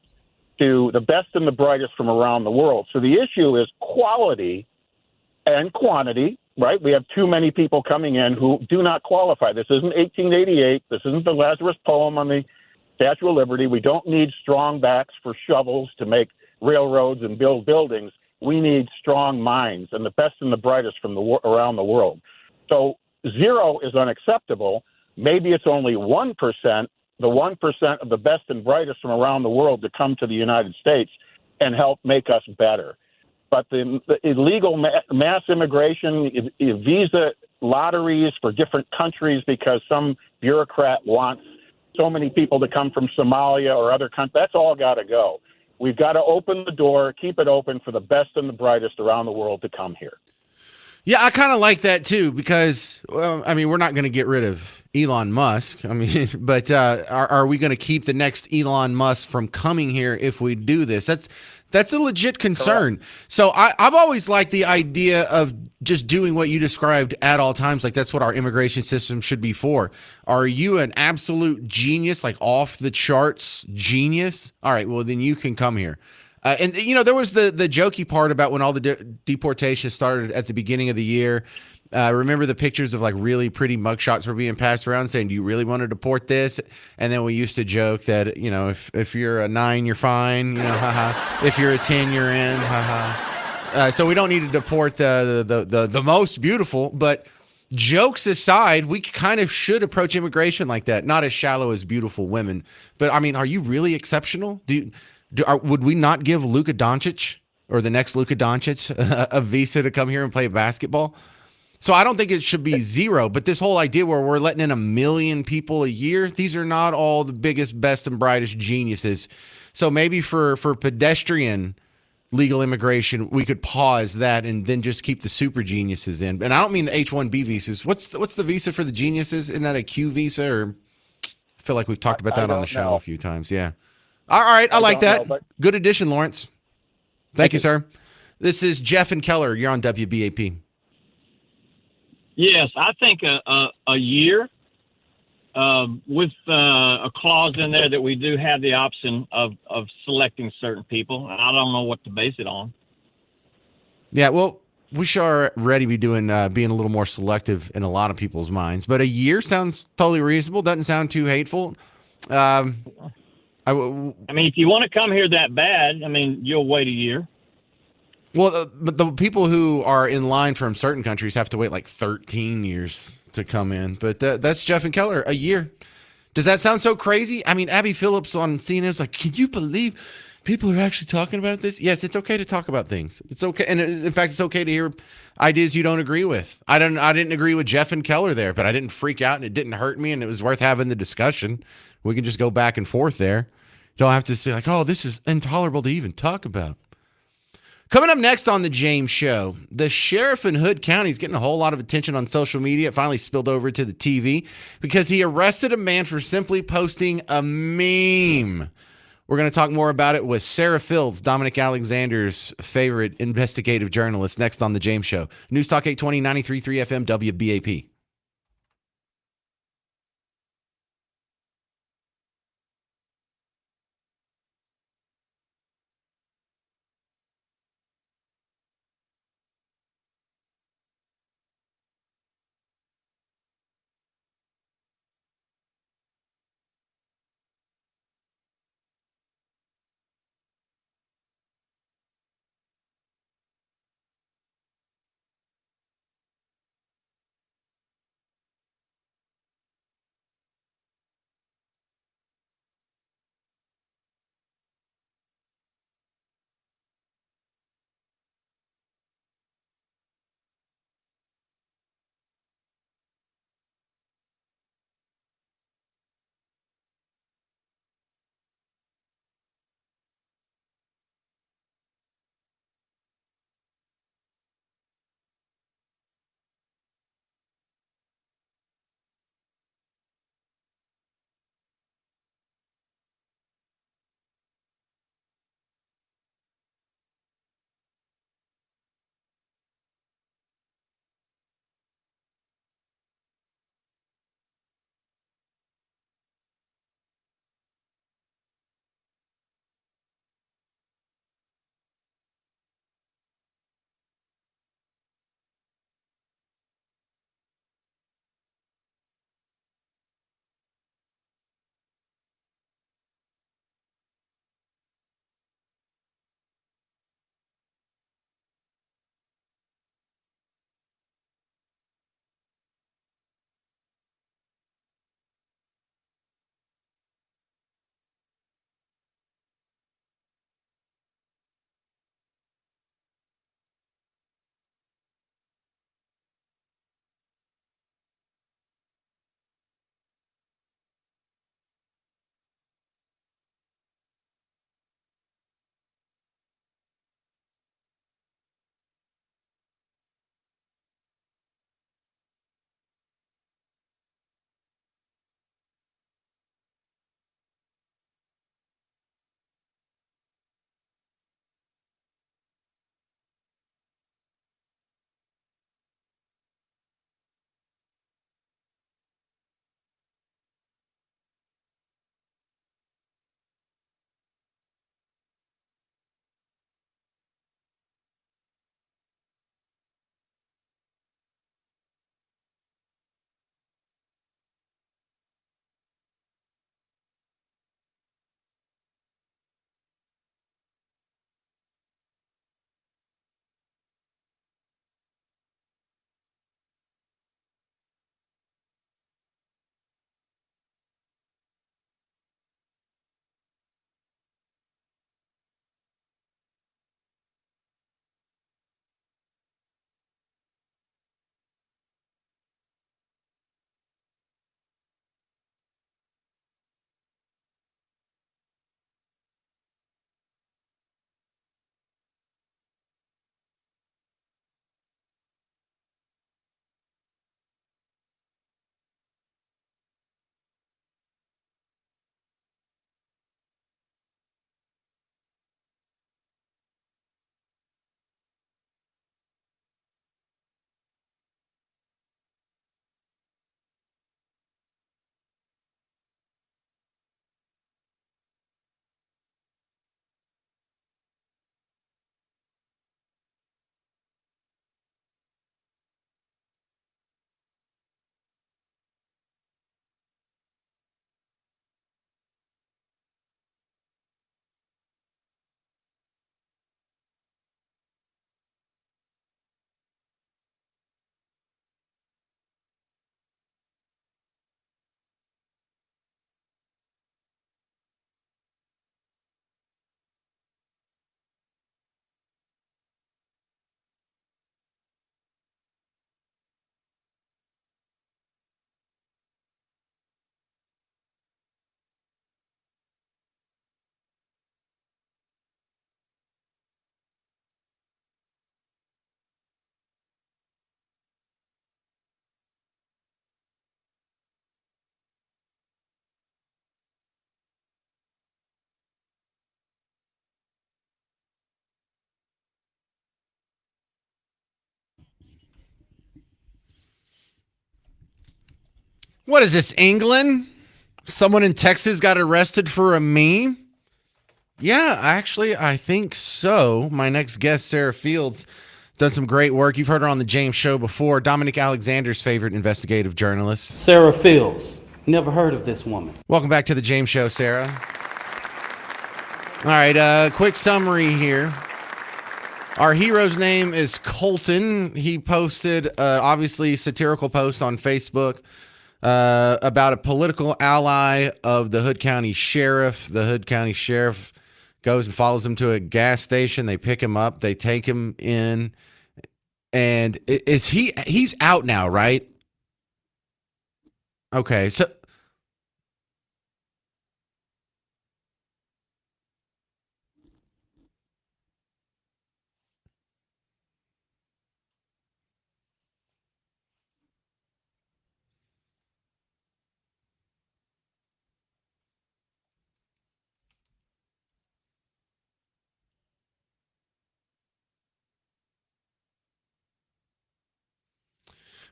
to the best and the brightest from around the world. So the issue is quality and quantity, right? We have too many people coming in who do not qualify. This isn't 1888. This isn't the Lazarus poem on the Statue of Liberty. We don't need strong backs for shovels to make railroads and build buildings. We need strong minds and the best and the brightest from around the world. So 0 is unacceptable. Maybe it's only 1%, the 1% of the best and brightest from around the world to come to the United States and help make us better. But the illegal mass immigration, visa lotteries for different countries because some bureaucrat wants so many people to come from Somalia or other countries, that's all got to go. We've got to open the door, keep it open for the best and the brightest around the world to come here. Yeah, I kind of like that too because, we're not going to get rid of Elon Musk. But are we going to keep the next Elon Musk from coming here if we do this? That's a legit concern. Correct. So I've always liked the idea of just doing what you described at all times. Like that's what our immigration system should be for. Are you an absolute genius, like off the charts genius? All right, well then you can come here. And there was the jokey part about when all the deportation started at the beginning of the year. Remember the pictures of like really pretty mugshots were being passed around saying, do you really want to deport this? And then we used to joke that, if you're a 9, you're fine, haha. If you're a 10, you're in, haha. So we don't need to deport the most beautiful, but jokes aside, we kind of should approach immigration like that. Not as shallow as beautiful women, but are you really exceptional? Would we not give Luka Doncic or the next Luka Doncic a visa to come here and play basketball? So I don't think it should be zero, but this whole idea where we're letting in 1 million people a year, these are not all the biggest, best, and brightest geniuses. So maybe for pedestrian legal immigration, we could pause that and then just keep the super geniuses in. And I don't mean the H-1B visas. What's the visa for the geniuses? Isn't that a Q visa? Or I feel like we've talked about that on the show a few times. Yeah. All right. I like that. Good addition, Lawrence. Thank you, sir. This is Jeff and Keller. You're on WBAP. Yes, I think a year with a clause in there that we do have the option of selecting certain people. I don't know what to base it on. Yeah, well, we should already be doing being a little more selective in a lot of people's minds. But a year sounds totally reasonable. Doesn't sound too hateful. I mean, if you want to come here that bad, I mean, you'll wait a year. Well, but the people who are in line from certain countries have to wait like 13 years to come in. But that's Jeff and Keller, a year. Does that sound so crazy? I mean, Abby Phillips on CNN is like, can you believe people are actually talking about this? Yes, it's okay to talk about things. It's okay. And in fact, it's okay to hear ideas you don't agree with. I didn't agree with Jeff and Keller there, but I didn't freak out and it didn't hurt me and it was worth having the discussion. We can just go back and forth there. You don't have to say like, oh, this is intolerable to even talk about. Coming up next on the James Show, the sheriff in Hood County is getting a whole lot of attention on social media. It finally spilled over to the TV because he arrested a man for simply posting a meme. We're going to talk more about it with Sarah Fields, Dominic Alexander's favorite investigative journalist, next on the James Show. News Talk 820, 93.3 FM, WBAP. What is this, England? Someone in Texas got arrested for a meme? Yeah, actually, I think so. My next guest, Sarah Fields, does some great work. You've heard her on the James Show before. Dominic Alexander's favorite investigative journalist. Sarah Fields. Never heard of this woman. Welcome back to the James Show, Sarah. All right, quick summary here. Our hero's name is Colton. He posted, obviously, satirical post on Facebook about a political ally of the Hood County Sheriff. The Hood County Sheriff goes and follows him to a gas station. They pick him up. They take him in. And he's out now, right? Okay, so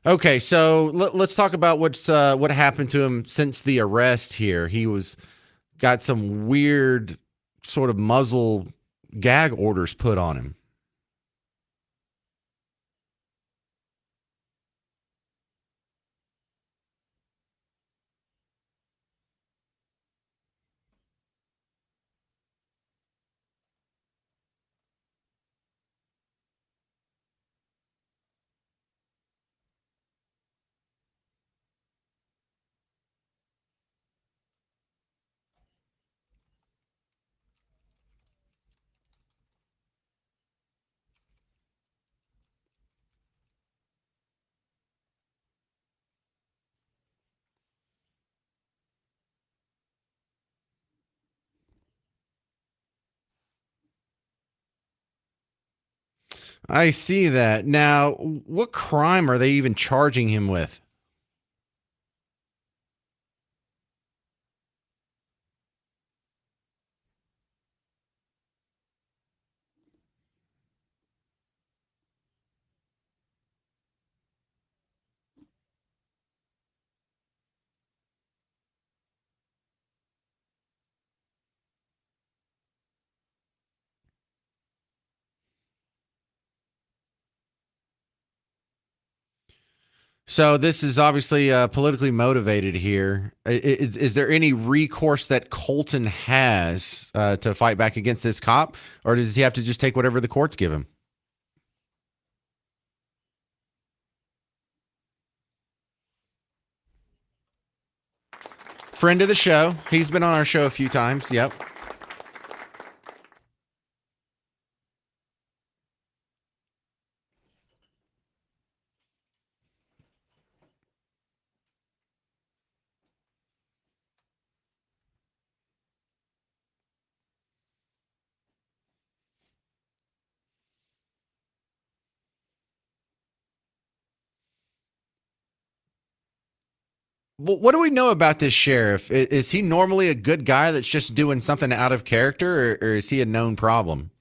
okay, so let's talk about what happened to him since the arrest here. He got some weird sort of muzzle gag orders put on him. I see that. Now, what crime are they even charging him with? So this is obviously politically motivated here. Is there any recourse that Colton has to fight back against this cop, or does he have to just take whatever the courts give him? Friend of the show. He's been on our show a few times. Yep. What do we know about this sheriff? Is he normally a good guy that's just doing something out of character, or is he a known problem?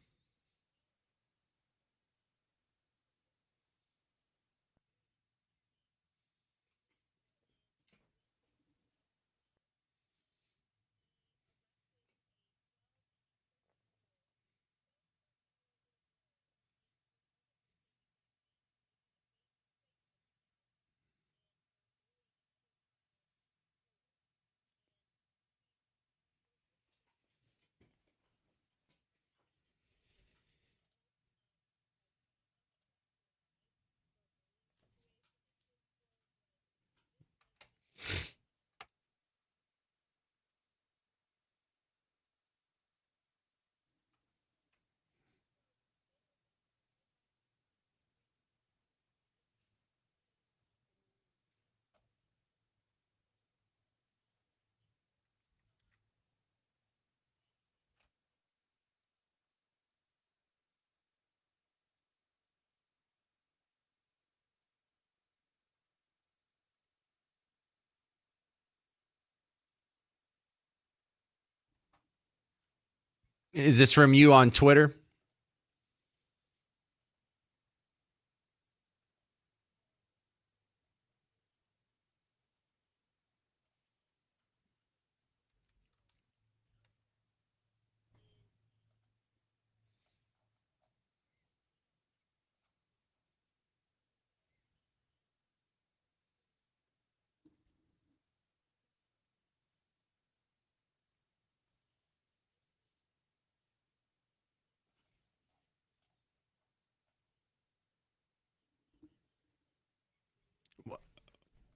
Is this from you on Twitter?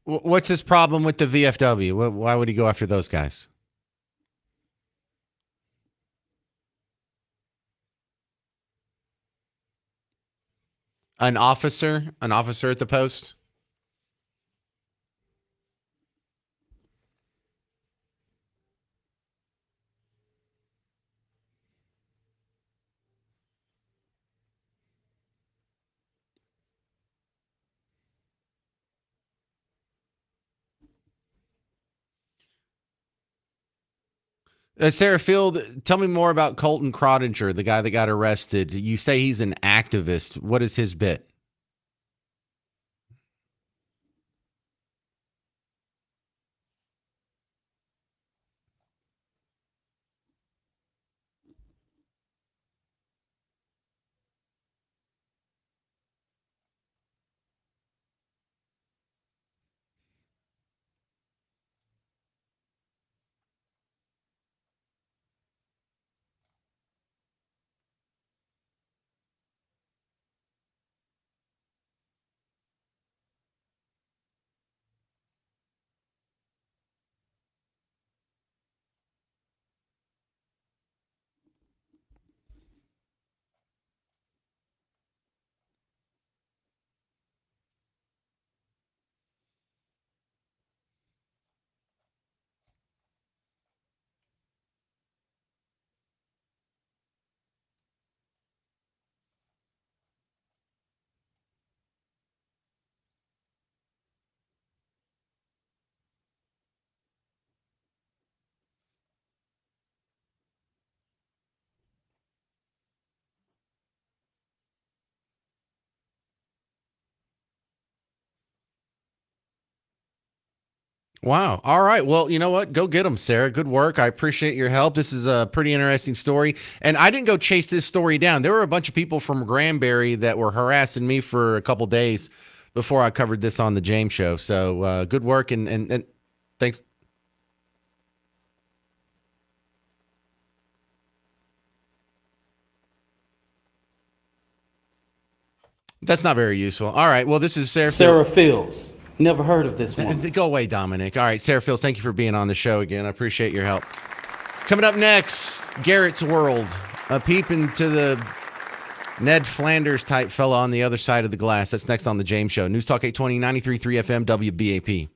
What's his problem with the VFW? Why would he go after those guys? An officer at the post. Sarah Field, tell me more about Colton Crottinger, the guy that got arrested. You say he's an activist. What is his bit? Wow. All right. Well, you know what? Go get them, Sarah. Good work. I appreciate your help. This is a pretty interesting story. And I didn't go chase this story down. There were a bunch of people from Granbury that were harassing me for a couple days before I covered this on the James Show. So good work and thanks. That's not very useful. All right. Well, this is Sarah Fields. Never heard of this one. Go away, Dominic. All right, Sarah Fields, thank you for being on the show again. I appreciate your help. Coming up next, Garrett's World. A peep into the Ned Flanders type fella on the other side of the glass. That's next on the James Show. News Talk 820, 93.3 FM, WBAP.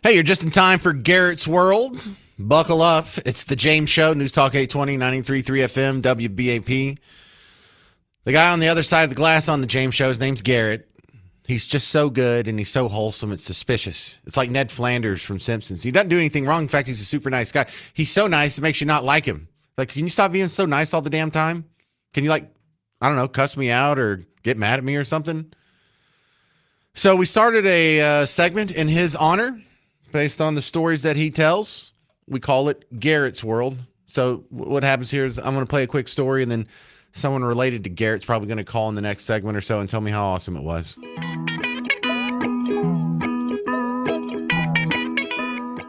Hey, you're just in time for Garrett's World. Buckle up. It's the James Show, News Talk 820, 93.3 FM, WBAP. The guy on the other side of the glass on the James Show, his name's Garrett. He's just so good and he's so wholesome, it's suspicious. It's like Ned Flanders from Simpsons. He doesn't do anything wrong. In fact, he's a super nice guy. He's so nice, it makes you not like him. Like, can you stop being so nice all the damn time? Can you, like, I don't know, cuss me out or get mad at me or something? So we started a segment in his honor based on the stories that he tells. We call it Garrett's World. So what happens here is I'm going to play a quick story, and then someone related to Garrett's probably going to call in the next segment or so and tell me how awesome it was.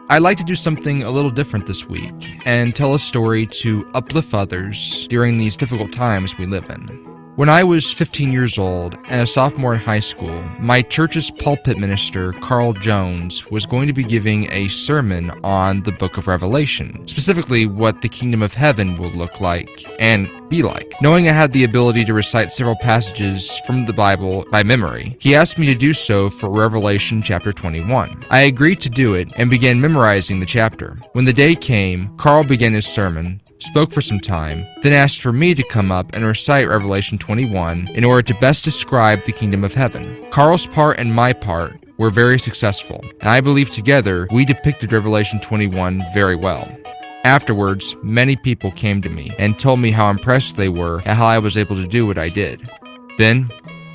I'd like to do something a little different this week and tell a story to uplift others during these difficult times we live in. When I was 15 years old and a sophomore in high school, my church's pulpit minister, Carl Jones, was going to be giving a sermon on the book of Revelation, specifically what the kingdom of heaven will look like and be like. Knowing I had the ability to recite several passages from the Bible by memory, he asked me to do so for Revelation chapter 21. I agreed to do it and began memorizing the chapter. When the day came, Carl began his sermon, spoke for some time, then asked for me to come up and recite Revelation 21 in order to best describe the kingdom of heaven. Carl's part and my part were very successful, and I believe together we depicted Revelation 21 very well. Afterwards, many people came to me and told me how impressed they were at how I was able to do what I did. Then,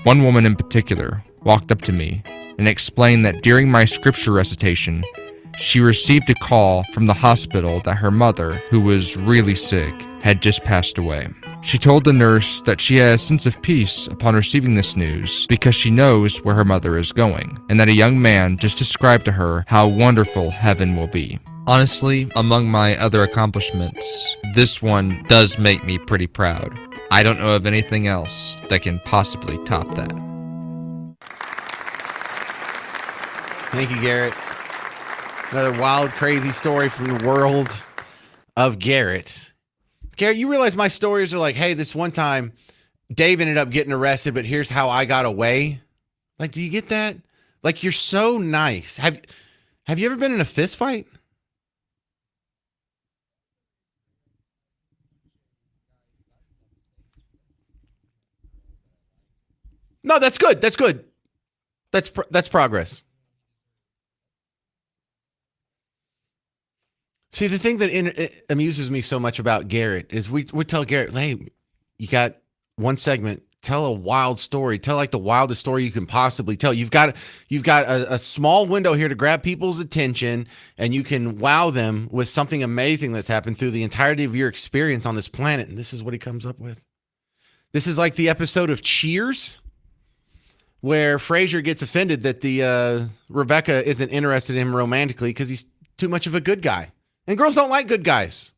one woman in particular walked up to me and explained that during my scripture recitation, she received a call from the hospital that her mother, who was really sick, had just passed away. She told the nurse that she had a sense of peace upon receiving this news because she knows where her mother is going, and that a young man just described to her how wonderful heaven will be. Honestly, among my other accomplishments, this one does make me pretty proud. I don't know of anything else that can possibly top that. Thank you, Garrett. Another wild, crazy story from the world of Garrett. Garrett, you realize my stories are like, hey, this one time Dave ended up getting arrested, but here's how I got away. Like, do you get that? Like, you're so nice. Have you ever been in a fist fight? No, that's good. That's good. That's progress. See, the thing that it amuses me so much about Garrett is we tell Garrett, hey, you got one segment, tell a wild story, tell like the wildest story you can possibly tell. You've got a small window here to grab people's attention, and you can wow them with something amazing that's happened through the entirety of your experience on this planet. And this is what he comes up with. This is like the episode of Cheers, where Frasier gets offended that the Rebecca isn't interested in him romantically because he's too much of a good guy. And girls don't like good guys.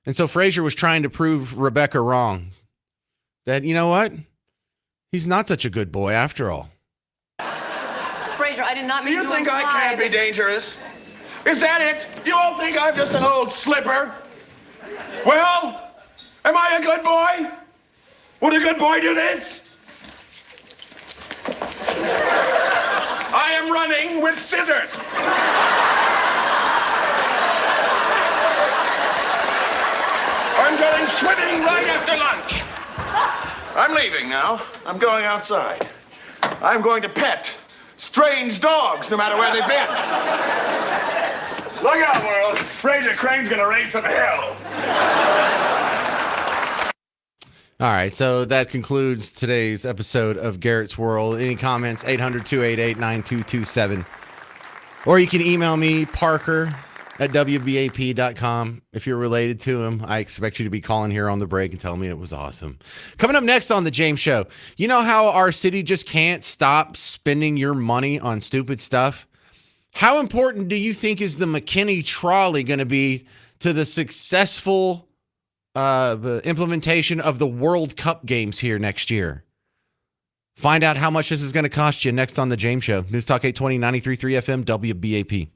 And so Frasier was trying to prove Rebecca wrong. That, you know what? He's not such a good boy after all. Frasier, I did not mean Do you think I can't be dangerous? Is that it? You all think I'm just an old slipper? Well, am I a good boy? Would a good boy do this? I am running with scissors. I'm going swimming right after lunch. I'm leaving now. I'm going outside. I'm going to pet strange dogs, no matter where they've been. Look out, world. Fraser Crane's going to raise some hell. All right, so that concludes today's episode of Garrett's World. Any comments? 800-288-9227. Or you can email me, Parker@WBAP.com. If you're related to him, I expect you to be calling here on the break and telling me it was awesome. Coming up next on The James Show, you know how our city just can't stop spending your money on stupid stuff? How important do you think is the McKinney trolley going to be to the successful implementation of the World Cup games here next year? Find out how much this is going to cost you next on The James Show. News Talk 820, 93.3 FM, WBAP.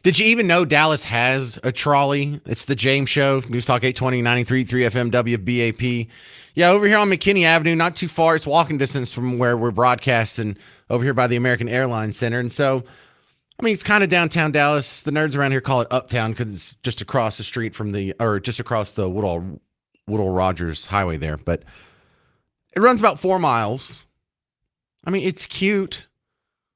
Did you even know Dallas has a trolley? It's the James Show. News Talk 820, 93.3 FM, WBAP. Yeah, over here on McKinney Avenue, not too far. It's walking distance from where we're broadcasting over here by the American Airlines Center. And so, I mean, it's kind of downtown Dallas. The nerds around here call it Uptown because it's just across the street from just across the Woodall Rogers Highway there. But it runs about 4 miles. I mean, it's cute,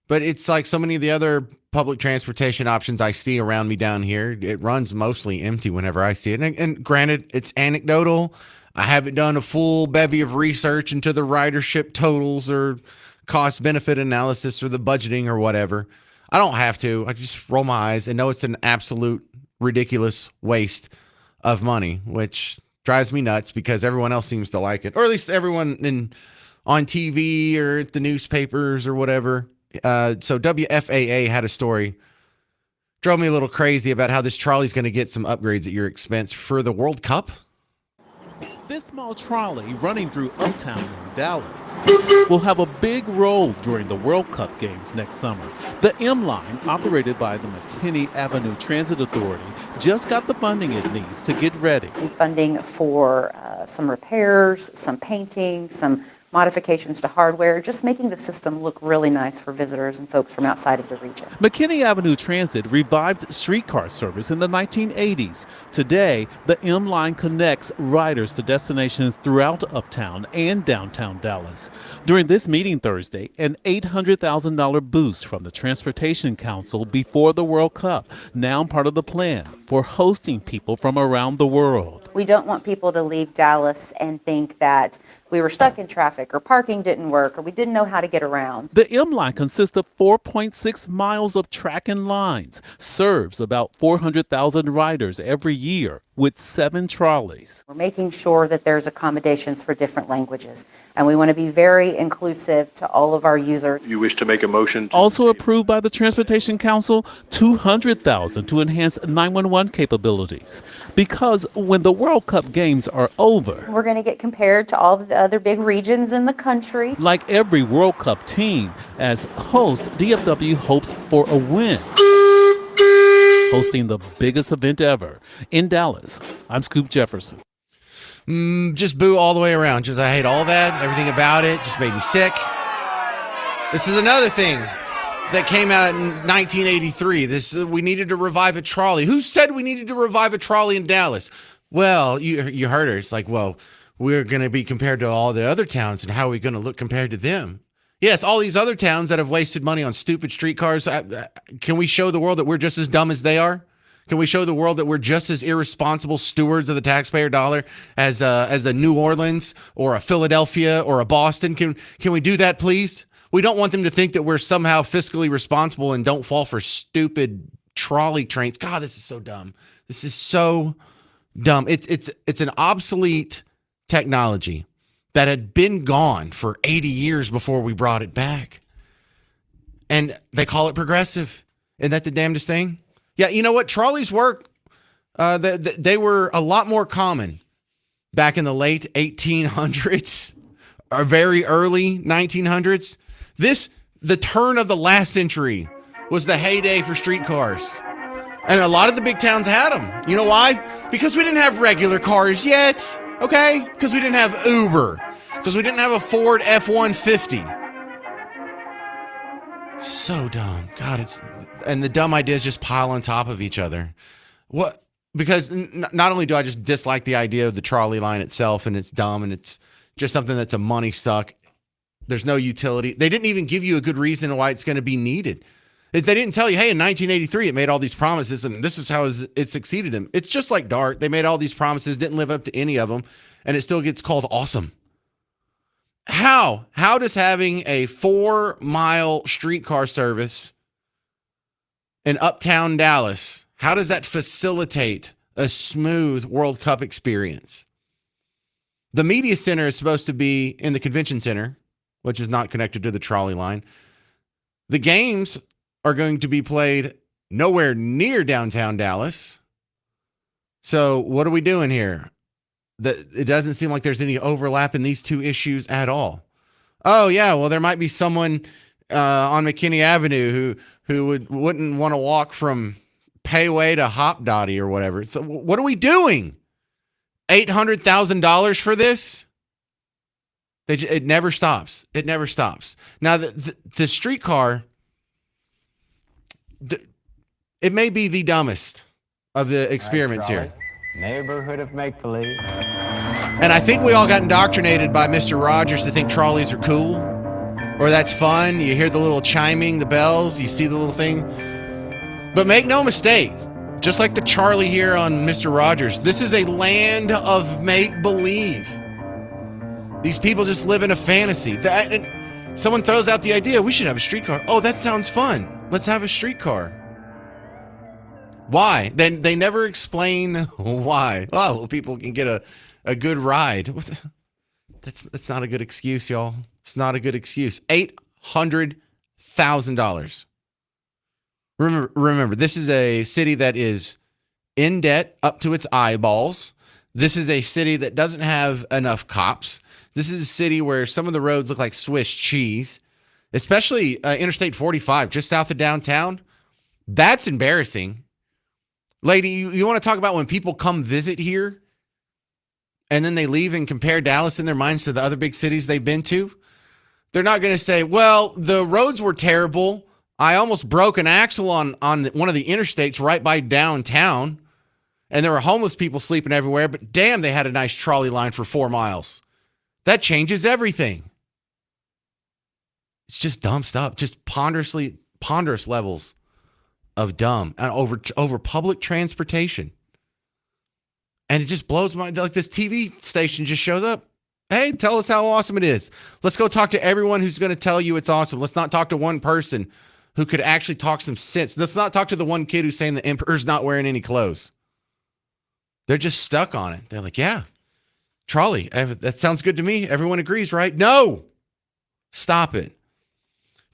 but it's like so many of the other public transportation options I see around me down here. It runs mostly empty whenever I see it. And granted, it's anecdotal. I haven't done a full bevy of research into the ridership totals or cost benefit analysis or the budgeting or whatever. I don't have to. I just roll my eyes and know it's an absolute ridiculous waste of money, which drives me nuts because everyone else seems to like it, or at least everyone on TV or at the newspapers or whatever. So WFAA had a story, drove me a little crazy about how this trolley's going to get some upgrades at your expense for the World Cup. This small trolley running through Uptown in Dallas will have a big role during the World Cup games next summer. The M Line, operated by the McKinney Avenue Transit Authority, just got the funding it needs to get ready. Funding for some repairs, some painting, some modifications to hardware, just making the system look really nice for visitors and folks from outside of the region. McKinney Avenue Transit revived streetcar service in the 1980s. Today, the M Line connects riders to destinations throughout Uptown and downtown Dallas. During this meeting Thursday, an $800,000 boost from the Transportation Council before the World Cup, now part of the plan for hosting people from around the world. We don't want people to leave Dallas and think that we were stuck in traffic or parking didn't work or we didn't know how to get around. The M Line consists of 4.6 miles of track and lines, serves about 400,000 riders every year with 7 trolleys. We're making sure that there's accommodations for different languages, and we want to be very inclusive to all of our users. You wish to make a motion? Also approved by the Transportation Council, $200,000 to enhance 911 capabilities. Because when the World Cup games are over, we're going to get compared to all the other big regions in the country. Like every World Cup team, as host, DFW hopes for a win. Hosting the biggest event ever in Dallas. I'm Scoop Jefferson. Just boo all the way around. Just I hate all that. Everything about it just made me sick. This is another thing that came out in 1983. We needed to revive a trolley. Who said we needed to revive a trolley in Dallas? Well, you heard her. It's like, well, we're going to be compared to all the other towns, and how are we going to look compared to them? Yes, all these other towns that have wasted money on stupid streetcars. Can we show the world that we're just as dumb as they are? Can we show the world that we're just as irresponsible stewards of the taxpayer dollar as a New Orleans or a Philadelphia or a Boston? Can we do that, please? We don't want them to think that we're somehow fiscally responsible and don't fall for stupid trolley trains. God, this is so dumb. This is so dumb. It's an obsolete technology that had been gone for 80 years before we brought it back. And they call it progressive. Isn't that the damnedest thing? Yeah, you know what? Trolleys work. They were a lot more common back in the late 1800s or very early 1900s. The turn of the last century was the heyday for streetcars. And a lot of the big towns had them. You know why? Because we didn't have regular cars yet. Okay? Because we didn't have Uber. Because we didn't have a Ford F-150. So dumb. God, and the dumb ideas just pile on top of each other. What? Because not only do I just dislike the idea of the trolley line itself, and it's dumb, and it's just something that's a money suck. There's no utility. They didn't even give you a good reason why it's going to be needed. They didn't tell you, hey, in 1983, it made all these promises, and this is how it succeeded them. It's just like DART. They made all these promises, didn't live up to any of them, and it still gets called awesome. How does having a 4-mile streetcar service in uptown Dallas, how does that facilitate a smooth World Cup experience? The media center is supposed to be in the convention center, which is not connected to the trolley line. The games are going to be played nowhere near downtown Dallas. So what are we doing here? It doesn't seem like there's any overlap in these two issues at all. Oh yeah, well there might be someone on McKinney Avenue who wouldn't want to walk from pay way to Hop Dotty or whatever. So what are we doing? $800,000 for this? It never stops. It never stops. Now, the streetcar, it may be the dumbest of the experiments here. Neighborhood of make-believe. And I think we all got indoctrinated by Mr. Rogers to think trolleys are cool, or that's fun. You hear the little chiming, the bells, you see the little thing. But make no mistake, just like the Charlie here on Mr. Rogers, this is a land of make-believe. These people just live in a fantasy. Someone throws out the idea, we should have a streetcar. Oh, that sounds fun. Let's have a streetcar. Why? Then they never explain why. Oh, well, people can get a good ride. That's not a good excuse, y'all. It's not a good excuse. $800,000. Remember, this is a city that is in debt up to its eyeballs. This is a city that doesn't have enough cops. This is a city where some of the roads look like Swiss cheese, especially Interstate 45, just south of downtown. That's embarrassing. Lady, you want to talk about when people come visit here and then they leave and compare Dallas in their minds to the other big cities they've been to? They're not going to say, well, the roads were terrible. I almost broke an axle on one of the interstates right by downtown, and there were homeless people sleeping everywhere, but damn, they had a nice trolley line for 4 miles. That changes everything. It's just dumb stuff, just ponderous levels of dumb and over public transportation. And it just blows my mind. Like this TV station just shows up. Hey, tell us how awesome it is. Let's go talk to everyone who's going to tell you it's awesome. Let's not talk to one person who could actually talk some sense. Let's not talk to the one kid who's saying the emperor's not wearing any clothes. They're just stuck on it. They're like, yeah, trolley. That sounds good to me. Everyone agrees, right? No. Stop it.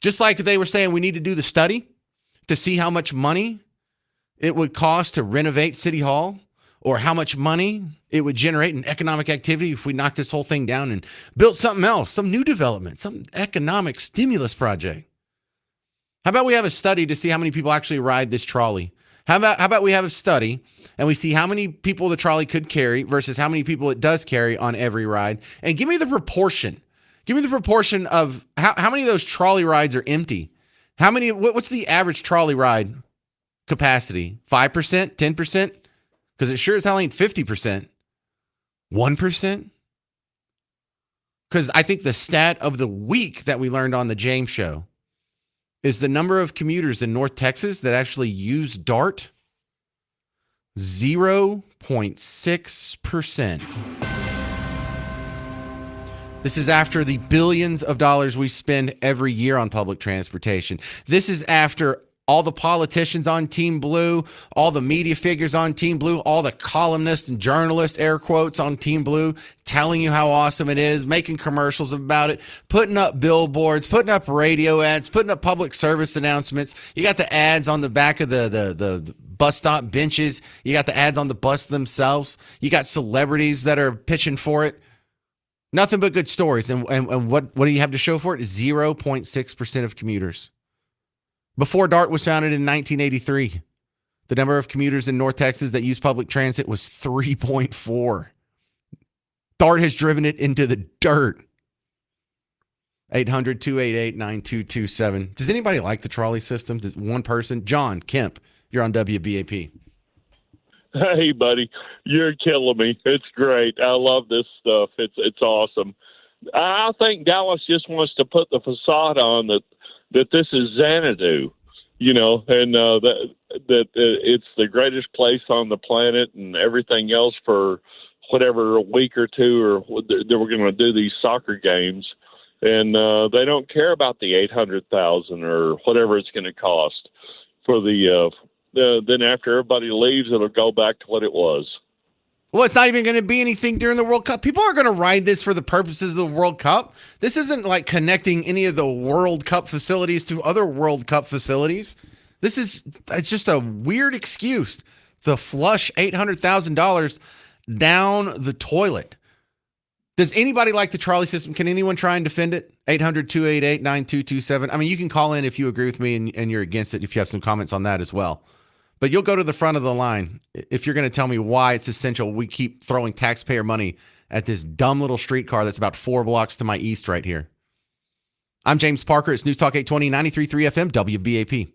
Just like they were saying we need to do the study to see how much money it would cost to renovate City Hall, or how much money it would generate in economic activity if we knocked this whole thing down and built something else, some new development, some economic stimulus project. How about we have a study to see how many people actually ride this trolley? How about we have a study and we see how many people the trolley could carry versus how many people it does carry on every ride? And give me the proportion. Give me the proportion of how many of those trolley rides are empty. How many? What's the average trolley ride capacity? 5%? 10%? Because it sure as hell ain't 50%. 1%? Because I think the stat of the week that we learned on the James Show is the number of commuters in North Texas that actually use DART. 0.6%. This is after the billions of dollars we spend every year on public transportation. This is after all the politicians on Team Blue, all the media figures on Team Blue, all the columnists and journalists, air quotes, on Team Blue, telling you how awesome it is, making commercials about it, putting up billboards, putting up radio ads, putting up public service announcements. You got the ads on the back of the bus stop benches. You got the ads on the bus themselves. You got celebrities that are pitching for it. Nothing but good stories. And what do you have to show for it? 0.6% of commuters. Before DART was founded in 1983, the number of commuters in North Texas that use public transit was 3.4. DART has driven it into the dirt. 800-288-9227. Does anybody like the trolley system? Does one person? John Kemp, you're on WBAP. Hey, buddy, you're killing me. It's great. I love this stuff. It's awesome. I think Dallas just wants to put the facade on that this is Xanadu, and that it's the greatest place on the planet and everything else for whatever, a week or two, or they were going to do these soccer games. And they don't care about the $800,000 or whatever it's going to cost for then after everybody leaves, it'll go back to what it was. Well, it's not even going to be anything during the World Cup. People aren't going to ride this for the purposes of the World Cup. This isn't like connecting any of the World Cup facilities to other World Cup facilities. It's just a weird excuse to flush $800,000 down the toilet. Does anybody like the trolley system? Can anyone try and defend it? 800-288-9227. I mean, you can call in if you agree with me and you're against it, if you have some comments on that as well. But you'll go to the front of the line if you're going to tell me why it's essential we keep throwing taxpayer money at this dumb little streetcar that's about 4 blocks to my east right here. I'm James Parker. It's News Talk 820, 93.3 FM, WBAP.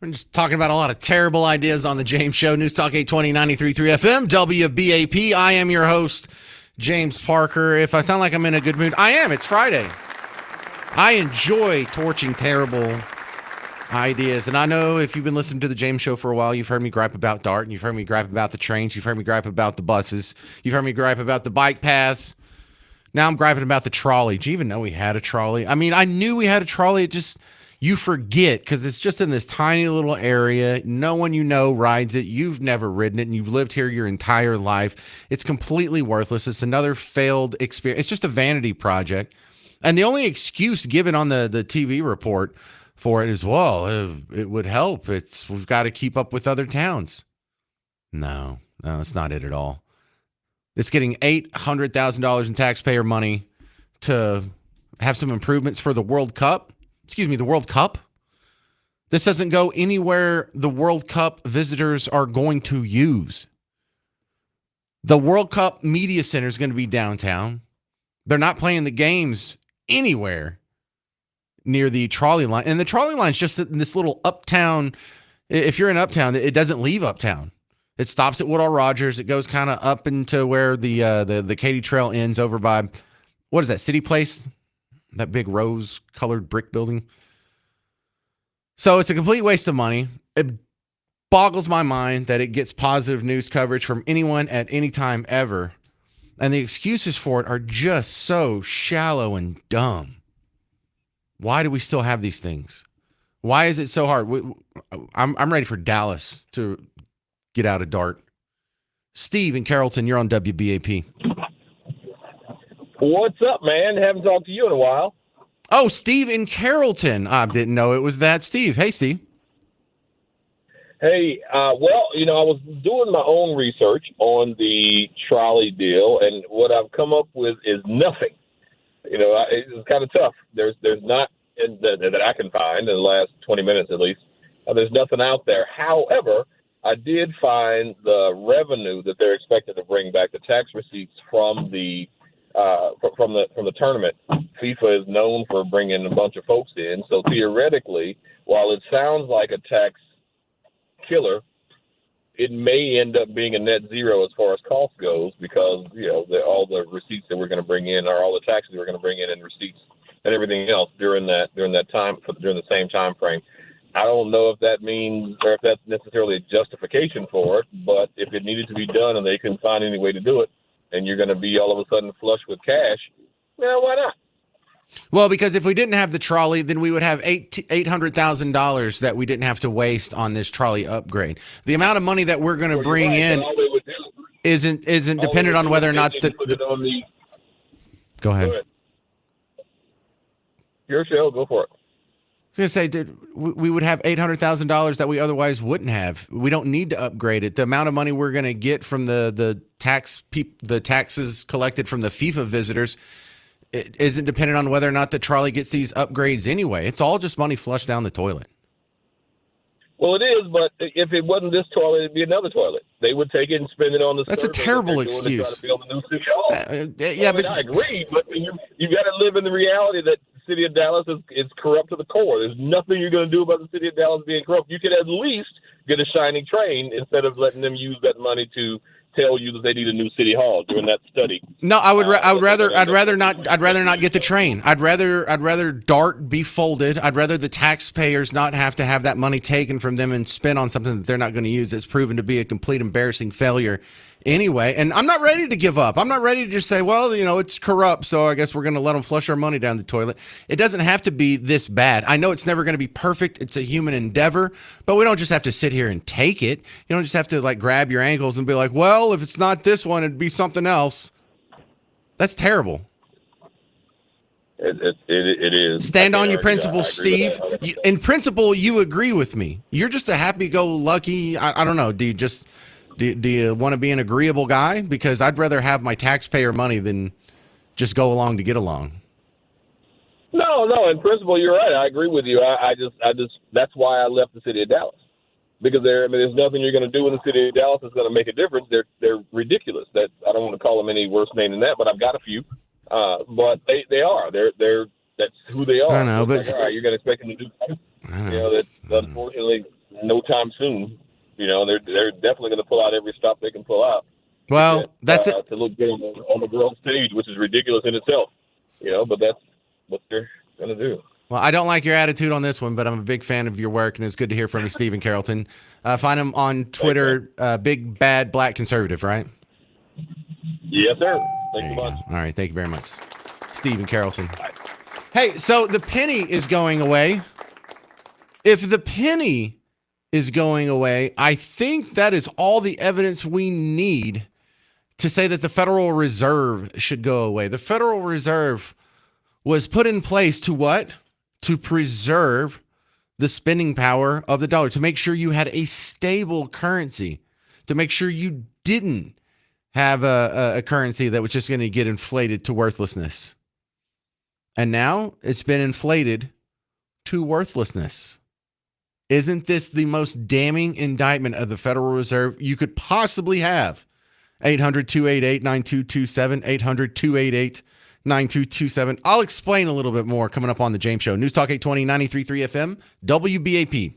We're just talking about a lot of terrible ideas on the James Show. News Talk 820 93.3 FM, WBAP. I am your host, James Parker. If I sound like I'm in a good mood, I am. It's Friday. I enjoy torching terrible ideas. And I know if you've been listening to the James Show for a while, you've heard me gripe about DART, and you've heard me gripe about the trains, you've heard me gripe about the buses, you've heard me gripe about the bike paths. Now I'm griping about the trolley. Do you even know we had a trolley? I mean, I knew we had a trolley. It just, you forget because it's just in this tiny little area. No one you know rides it. You've never ridden it, and you've lived here your entire life. It's completely worthless. It's another failed experience. It's just a vanity project. And the only excuse given on the TV report for it is, well, it would help. We've got to keep up with other towns. No, that's not it at all. It's getting $800,000 in taxpayer money to have some improvements for the World Cup. Excuse me, the World Cup. This doesn't go anywhere the World Cup visitors are going to use. The World Cup Media Center is going to be downtown. They're not playing the games anywhere near the trolley line. And the trolley line is just in this little uptown. If you're in uptown, it doesn't leave uptown. It stops at Woodall Rogers. It goes kind of up into where the Katy Trail ends over by, what is that, City Place? That big rose-colored brick building. So it's a complete waste of money. It boggles my mind that it gets positive news coverage from anyone at any time ever. And the excuses for it are just so shallow and dumb. Why do we still have these things? Why is it so hard? I'm ready for Dallas to get out of DART. Steve in Carrollton, you're on WBAP. What's up, man? Haven't talked to you in a while. Oh, Steve in Carrollton. I didn't know it was that Steve. Hey, Steve. Hey, well, I was doing my own research on the trolley deal, and what I've come up with is nothing. It's kind of tough. There's not that I can find in the last 20 minutes at least. There's nothing out there. However, I did find the revenue that they're expected to bring back, the tax receipts from the tournament. FIFA is known for bringing a bunch of folks in, so theoretically, while it sounds like a tax killer, it may end up being a net zero as far as cost goes, because all the receipts that we're going to bring in, or all the taxes we're going to bring in, and receipts and everything else during the same time frame. I don't know if that means, or if that's necessarily a justification for it, but if it needed to be done and they couldn't find any way to do it, and you're going to be all of a sudden flush with cash, why not? Well, because if we didn't have the trolley, then we would have $800,000 that we didn't have to waste on this trolley upgrade. The amount of money that we're going to bring in isn't dependent on whether or not Go ahead. Your show, go for it. I was going to say, we would have $800,000 that we otherwise wouldn't have. We don't need to upgrade it. The amount of money we're going to get from the taxes collected from the FIFA visitors, it isn't dependent on whether or not the trolley gets these upgrades anyway. It's all just money flushed down the toilet. Well, it is, but if it wasn't this toilet, it'd be another toilet. They would take it and spend it on the. That's a terrible excuse. To build a new city hall. But I agree, but you got to live in the reality that the city of Dallas is corrupt to the core. There's nothing you're going to do about the city of Dallas being corrupt. You could at least get a shiny train instead of letting them use that money to tell you that they need a new city hall during that study. No, I'd rather not get the train. I'd rather DART be folded. I'd rather the taxpayers not have to have that money taken from them and spent on something that they're not going to use. That's proven to be a complete embarrassing failure anyway. And I'm not ready to give up. I'm not ready to just say, well, it's corrupt, so I guess we're going to let them flush our money down the toilet. It doesn't have to be this bad. I know it's never going to be perfect. It's a human endeavor, but we don't just have to sit here and take it. You don't just have to grab your ankles and be like, well, if it's not this one, it'd be something else. That's terrible. It is. Stand on your principles, Steve. In principle, you agree with me. You're just a happy-go-lucky. I don't know. Do you want to be an agreeable guy? Because I'd rather have my taxpayer money than just go along to get along. No. In principle, you're right. I agree with you. I just that's why I left the city of Dallas, because there's nothing you're going to do in the city of Dallas that's going to make a difference. They're ridiculous. That I don't want to call them any worse name than that, but I've got a few. But they are. That's who they are. I know, but all right, you're going to expect them to do. That's unfortunately no time soon. You know, they're definitely going to pull out every stop they can pull out. Well, that's it. To look good on the world stage, which is ridiculous in itself. You know, but that's what they're going to do. Well, I don't like your attitude on this one, but I'm a big fan of your work, and it's good to hear from you, Stephen Carrollton. Find him on Twitter, Big Bad Black Conservative, right? Yes, sir. Thank you much. All right, thank you very much, Stephen Carrollton. Hey, so the penny is going away. If the penny is going away, I think that is all the evidence we need to say that the Federal Reserve should go away. The Federal Reserve was put in place to what? To preserve the spending power of the dollar, to make sure you had a stable currency, to make sure you didn't have a currency that was just going to get inflated to worthlessness. And now it's been inflated to worthlessness. Isn't this the most damning indictment of the Federal Reserve you could possibly have? 800-288-9227, 800-288-9227. I'll explain a little bit more coming up on the James Show. News Talk 820, 93.3 FM, WBAP.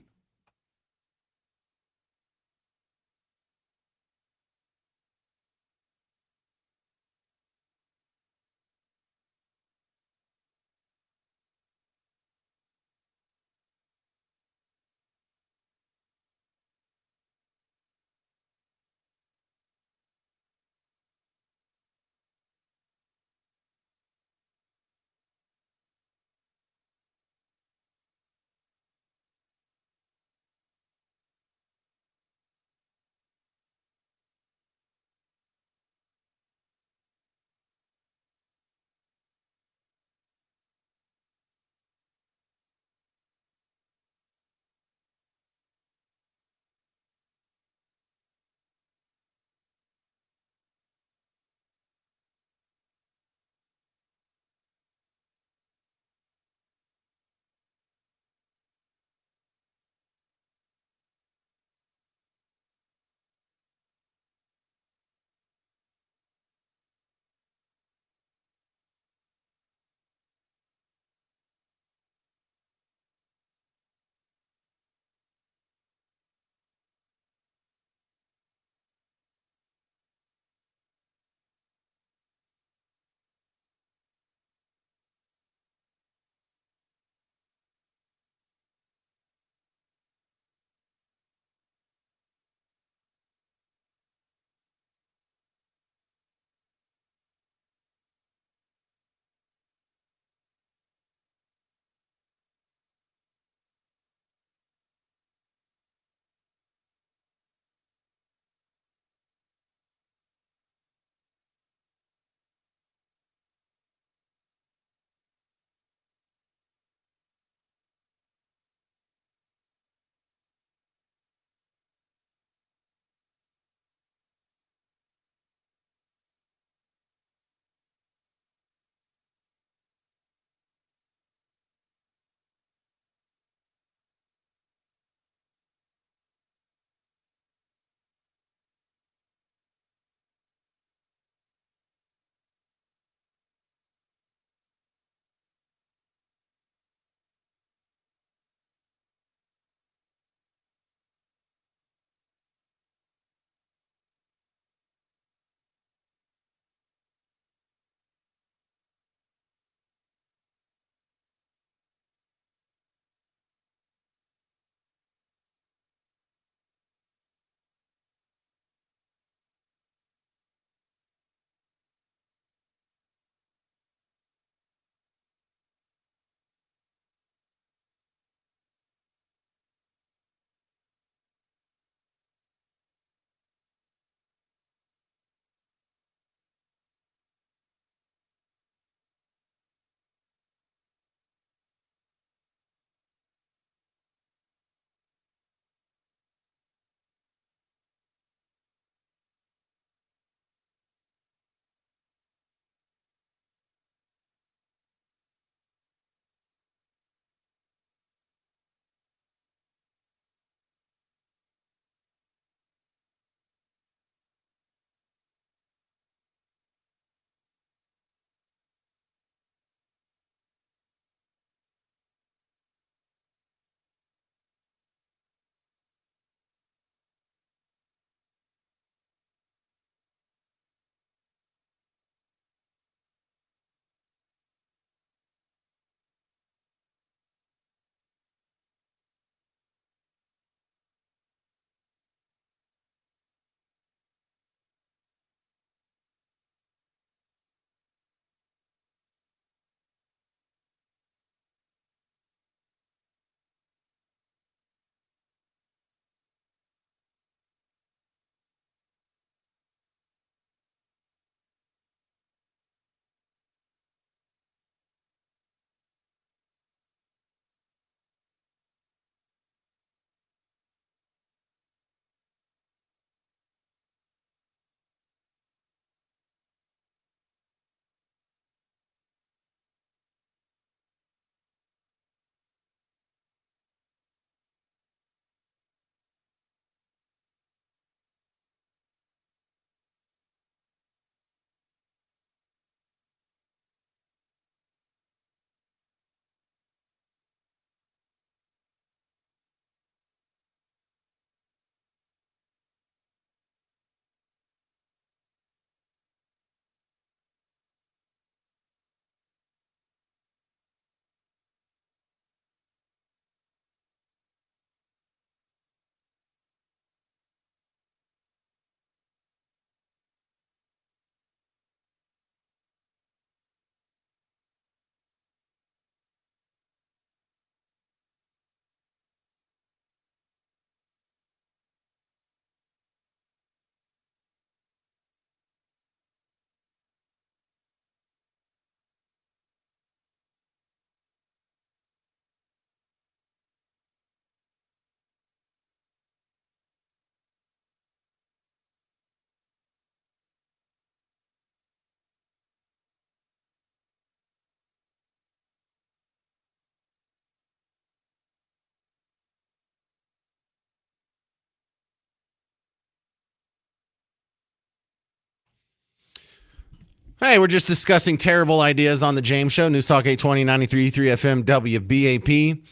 Hey, we're just discussing terrible ideas on the James Show, News Talk 820, 93.3 FM, WBAP.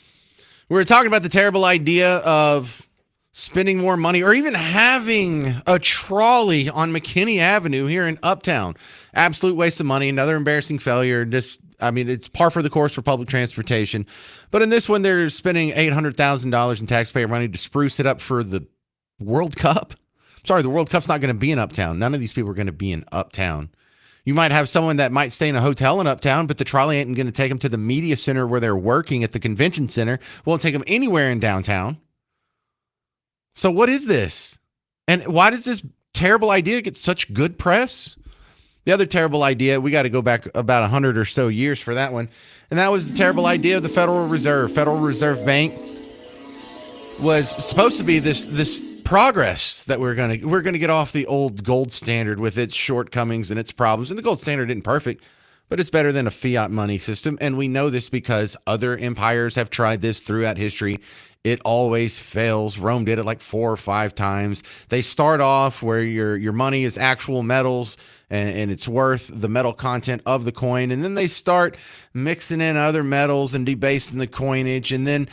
We're talking about the terrible idea of spending more money or even having a trolley on McKinney Avenue here in Uptown. Absolute waste of money, another embarrassing failure. It's par for the course for public transportation. But in this one, they're spending $800,000 in taxpayer money to spruce it up for the World Cup. Sorry, the World Cup's not going to be in Uptown. None of these people are going to be in Uptown. You might have someone that might stay in a hotel in Uptown, but the trolley ain't going to take them to the media center where they're working at the convention center. Won't take them anywhere in downtown. So what is this? And why does this terrible idea get such good press? The other terrible idea, we got to go back about 100 or so years for that one. And that was the terrible idea of the Federal Reserve. Federal Reserve Bank was supposed to be this progress that we're going to get off the old gold standard with its shortcomings and its problems. And the gold standard isn't perfect, but it's better than a fiat money system. And we know this because other empires have tried this throughout history. It always fails. Rome did it like 4 or 5 times. They start off where your money is actual metals and it's worth the metal content of the coin. And then they start mixing in other metals and debasing the coinage. And then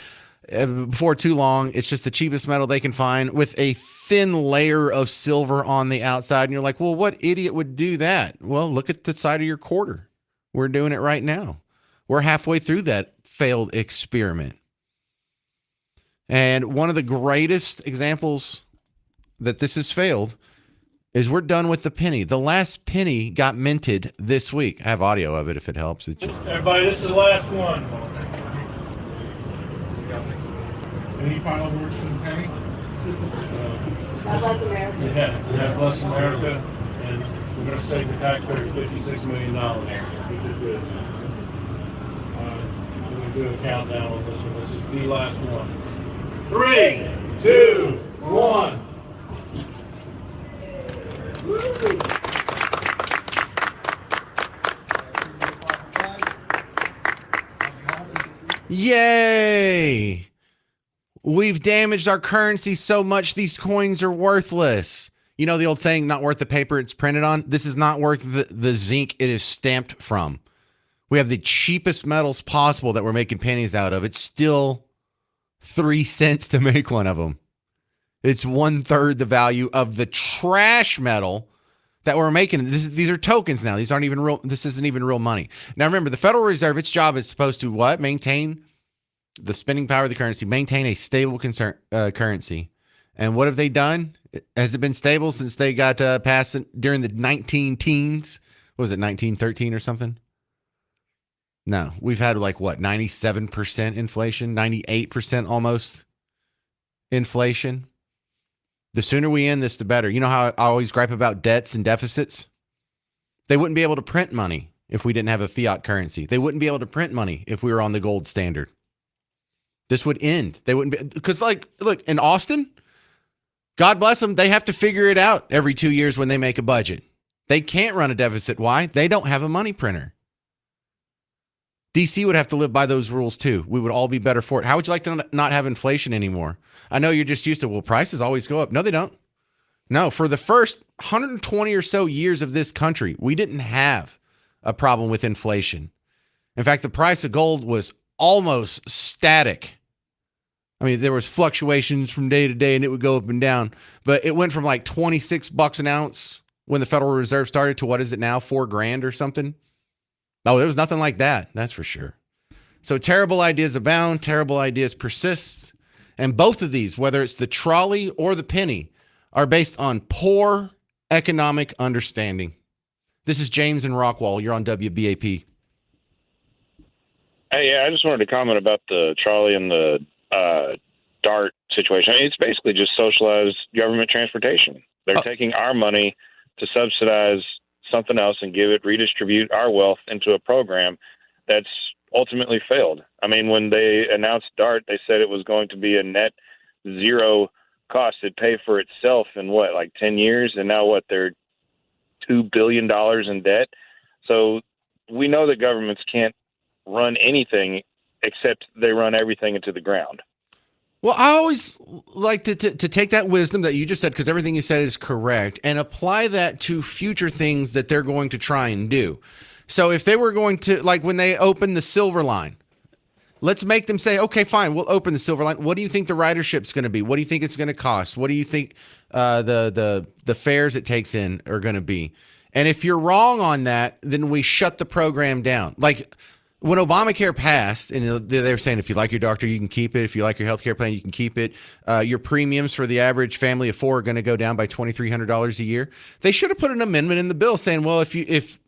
before too long, it's just the cheapest metal they can find with a thin layer of silver on the outside. And you're like, well, what idiot would do that? Well, look at the side of your quarter. We're doing it right now. We're halfway through that failed experiment. And one of the greatest examples that this has failed is we're done with the penny. The last penny got minted this week. I have audio of it if it helps. It's just everybody, this is the last one. Any final words for the penny? God bless America. Yeah, bless America. And we're going to save the taxpayers $56 million, which is good. We're going to do a countdown on this one. This is the last one. 3, 2, 1. Yay! We've damaged our currency so much these coins are worthless. You know the old saying, not worth the paper it's printed on? This is not worth the zinc it is stamped from. We have the cheapest metals possible that we're making pennies out of. It's still 3 cents to make one of them. It's 1/3 the value of the trash metal that we're making. These are tokens now. These aren't even real. This isn't even real money. Now remember, the Federal Reserve, its job is supposed to what? Maintain the spending power of the currency, maintain a stable currency. And what have they done? Has it been stable since they got passed during the 19-teens? What was it, 1913 or something? No, we've had like what, 97% inflation, 98% almost inflation. The sooner we end this, the better. You know how I always gripe about debts and deficits? They wouldn't be able to print money if we didn't have a fiat currency. They wouldn't be able to print money if we were on the gold standard. This would end. They wouldn't be, because look, in Austin, God bless them, they have to figure it out every 2 years when they make a budget. They can't run a deficit. Why? They don't have a money printer. DC would have to live by those rules too. We would all be better for it. How would you like to not have inflation anymore? I know you're just used to, well, prices always go up. No, they don't. No, for the first 120 or so years of this country, we didn't have a problem with inflation. In fact, the price of gold was almost static. I mean, there was fluctuations from day to day and it would go up and down, but it went from like $26 an ounce when the Federal Reserve started to what is it now, $4,000 or something? No, there was nothing like that. That's for sure. So terrible ideas abound, terrible ideas persist. And both of these, whether it's the trolley or the penny, are based on poor economic understanding. This is James in Rockwall. You're on WBAP. Hey, yeah, I just wanted to comment about the trolley and the DART situation. I mean, it's basically just socialized government transportation. They're taking our money to subsidize something else and redistribute our wealth into a program that's ultimately failed. I mean, when they announced DART, they said it was going to be a net zero cost. It'd pay for itself in like 10 years. And now they're $2 billion in debt. So we know that governments can't run anything except they run everything into the ground. Well, I always like to take that wisdom that you just said, because everything you said is correct, and apply that to future things that they're going to try and do. So if they were going to, like when they open the Silver Line, let's make them say, okay, fine, we'll open the Silver Line. What do you think the ridership's going to be? What do you think it's going to cost? What do you think the fares it takes in are going to be? And if you're wrong on that, then we shut the program down. Like when Obamacare passed, and they were saying if you like your doctor, you can keep it. If you like your healthcare plan, you can keep it. Your premiums for the average family of four are going to go down by $2,300 a year. They should have put an amendment in the bill saying, well, if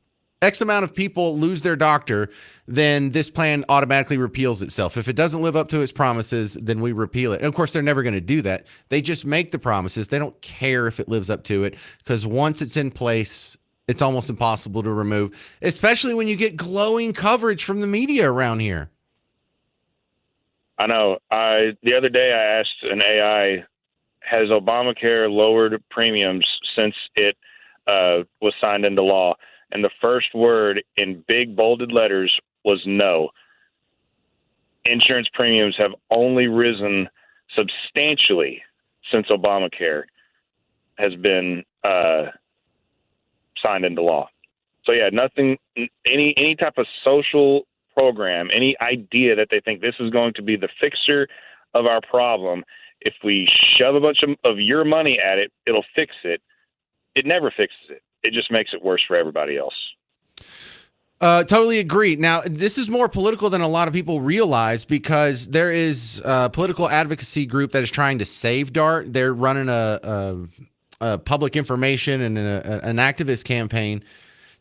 X amount of people lose their doctor, then this plan automatically repeals itself. If it doesn't live up to its promises, then we repeal it. And of course, they're never going to do that. They just make the promises. They don't care if it lives up to it, because once it's in place, it's almost impossible to remove, especially when you get glowing coverage from the media around here. I know. The other day I asked an AI, has Obamacare lowered premiums since it was signed into law? And the first word in big bolded letters was no. Insurance premiums have only risen substantially since Obamacare has been signed into law. So yeah, nothing, any type of social program, any idea that they think this is going to be the fixer of our problem, if we shove a bunch of your money at it, it'll fix it. It never fixes it. It just makes it worse for everybody else. Totally agree. Now, this is more political than a lot of people realize, because there is a political advocacy group that is trying to save DART. They're running a public information and an activist campaign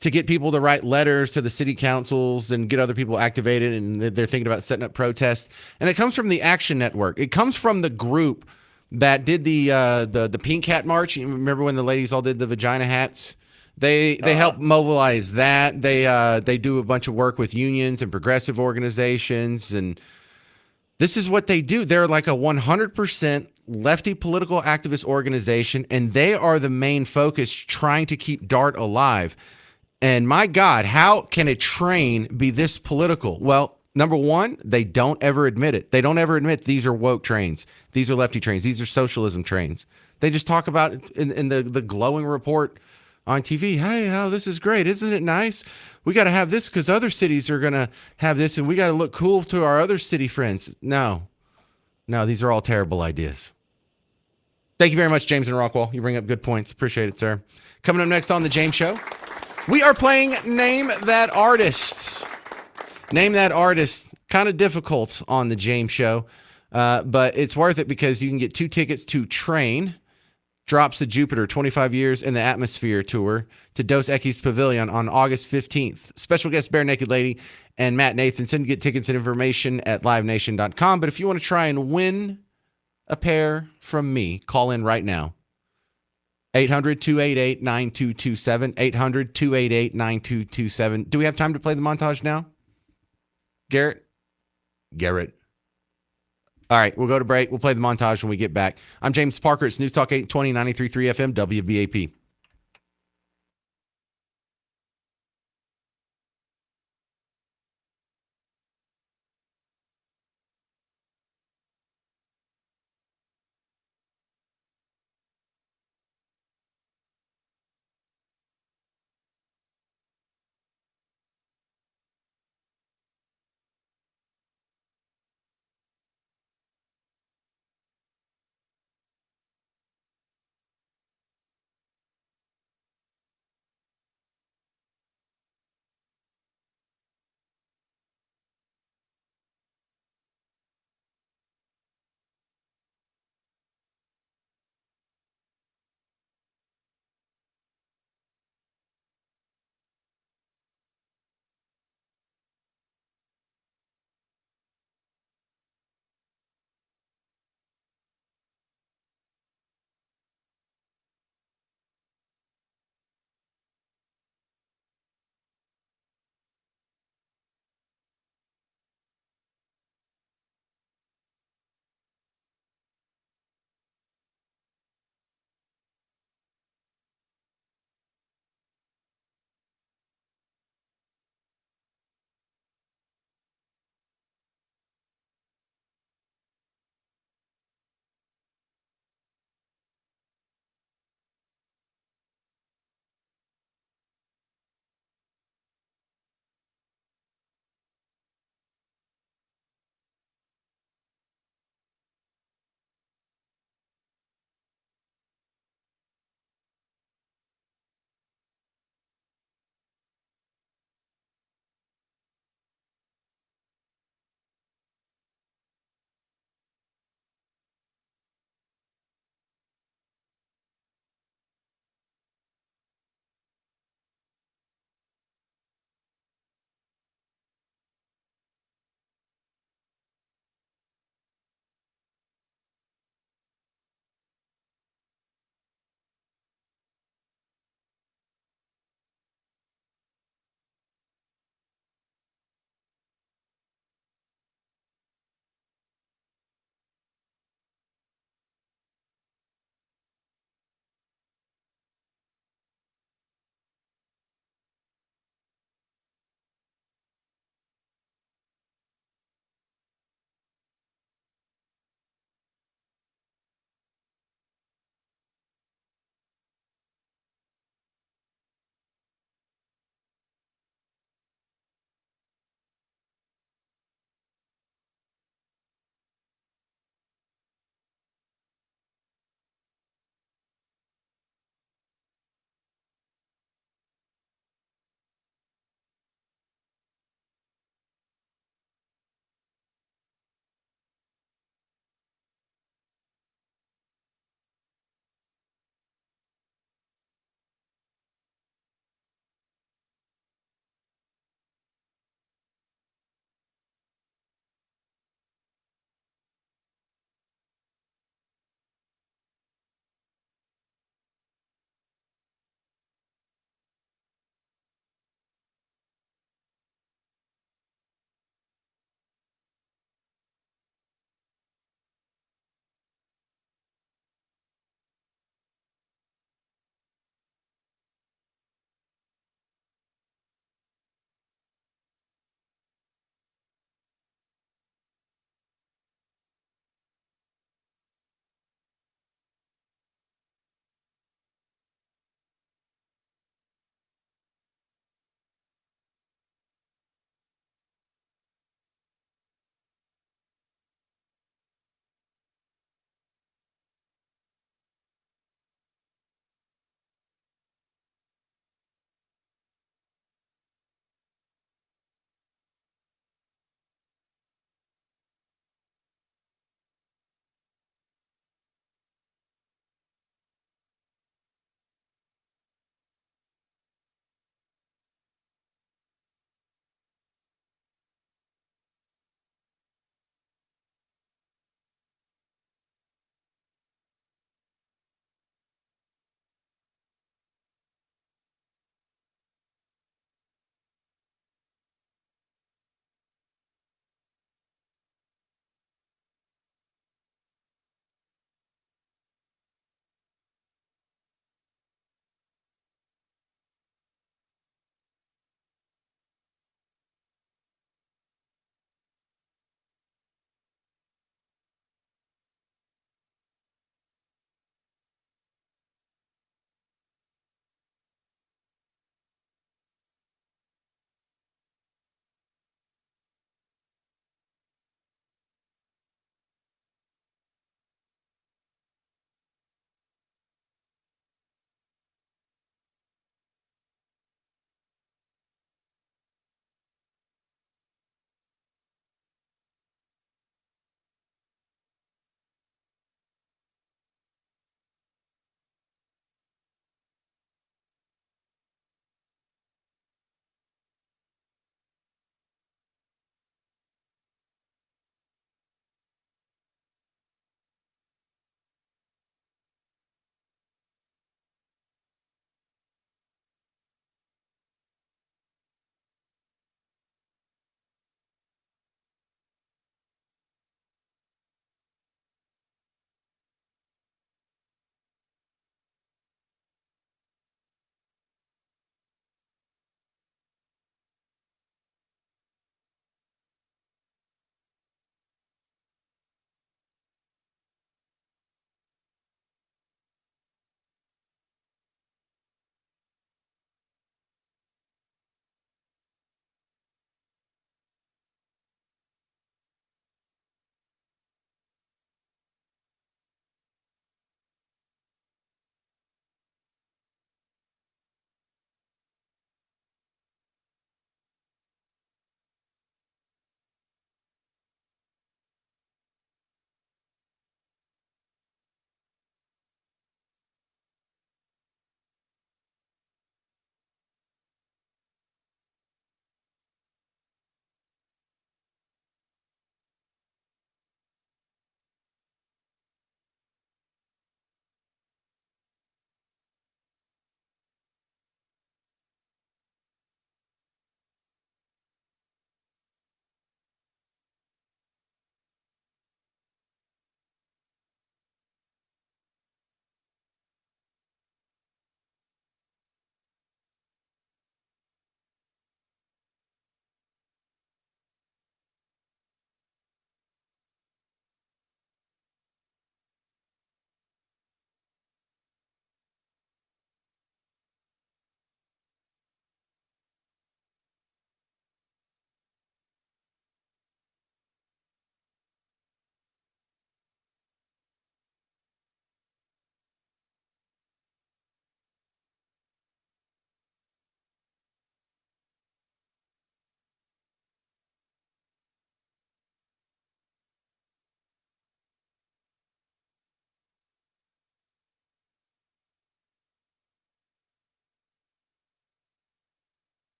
to get people to write letters to the city councils and get other people activated. And they're thinking about setting up protests. And it comes from the Action Network. It comes from the group that did the Pink Hat March. You remember when the ladies all did the vagina hats? They help mobilize that. They do a bunch of work with unions and progressive organizations, and this is what they do. They're like a 100% lefty political activist organization, and they are the main focus trying to keep DART alive. And my God, how can a train be this political? Well, number one, they don't ever admit it. They don't ever admit these are woke trains. These are lefty trains. These are socialism trains. They just talk about it in the glowing report on TV. Hey, how this is great. Isn't it nice? We got to have this because other cities are going to have this, and we got to look cool to our other city friends. No, these are all terrible ideas. Thank you very much, James and Rockwell. You bring up good points. Appreciate it, sir. Coming up next on The James Show, we are playing Name That Artist. Name That Artist. Kind of difficult on The James Show, but it's worth it because you can get 2 tickets to Train, Drops to Jupiter, 25 Years in the Atmosphere Tour, to Dos Equis Pavilion on August 15th. Special guest Bare Naked Lady and Matt Nathanson. Get tickets and information at livenation.com. But if you want to try and win a pair from me, call in right now. 800-288-9227. 800-288-9227. Do we have time to play the montage now? Garrett? All right, we'll go to break. We'll play the montage when we get back. I'm James Parker. It's News Talk 820, 93.3 FM, WBAP.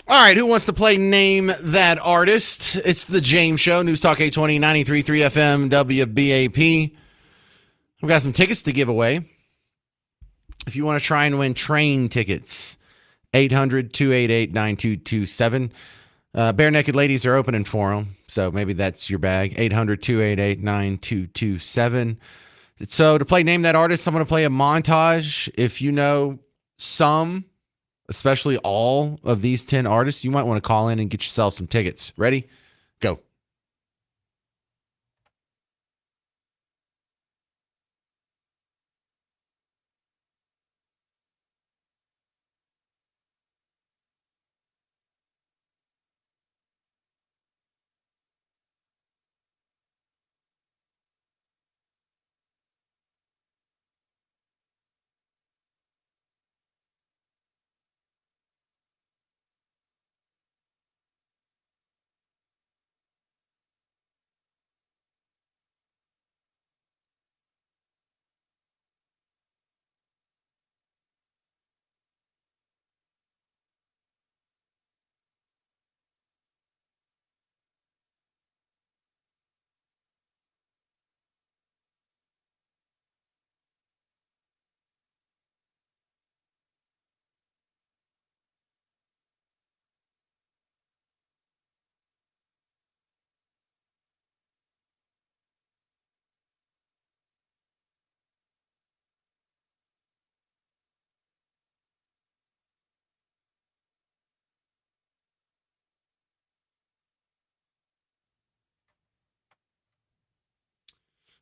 All right, who wants to play Name That Artist? It's the James Show, News Talk 820, 93.3 FM, WBAP. We've got some tickets to give away. If you want to try and win train tickets, 800-288-9227. Bare Naked Ladies are opening for them, so maybe that's your bag. 800-288-9227. So to play Name That Artist, I'm going to play a montage. If you know some, especially all of these 10 artists, you might want to call in and get yourself some tickets. Ready? Go.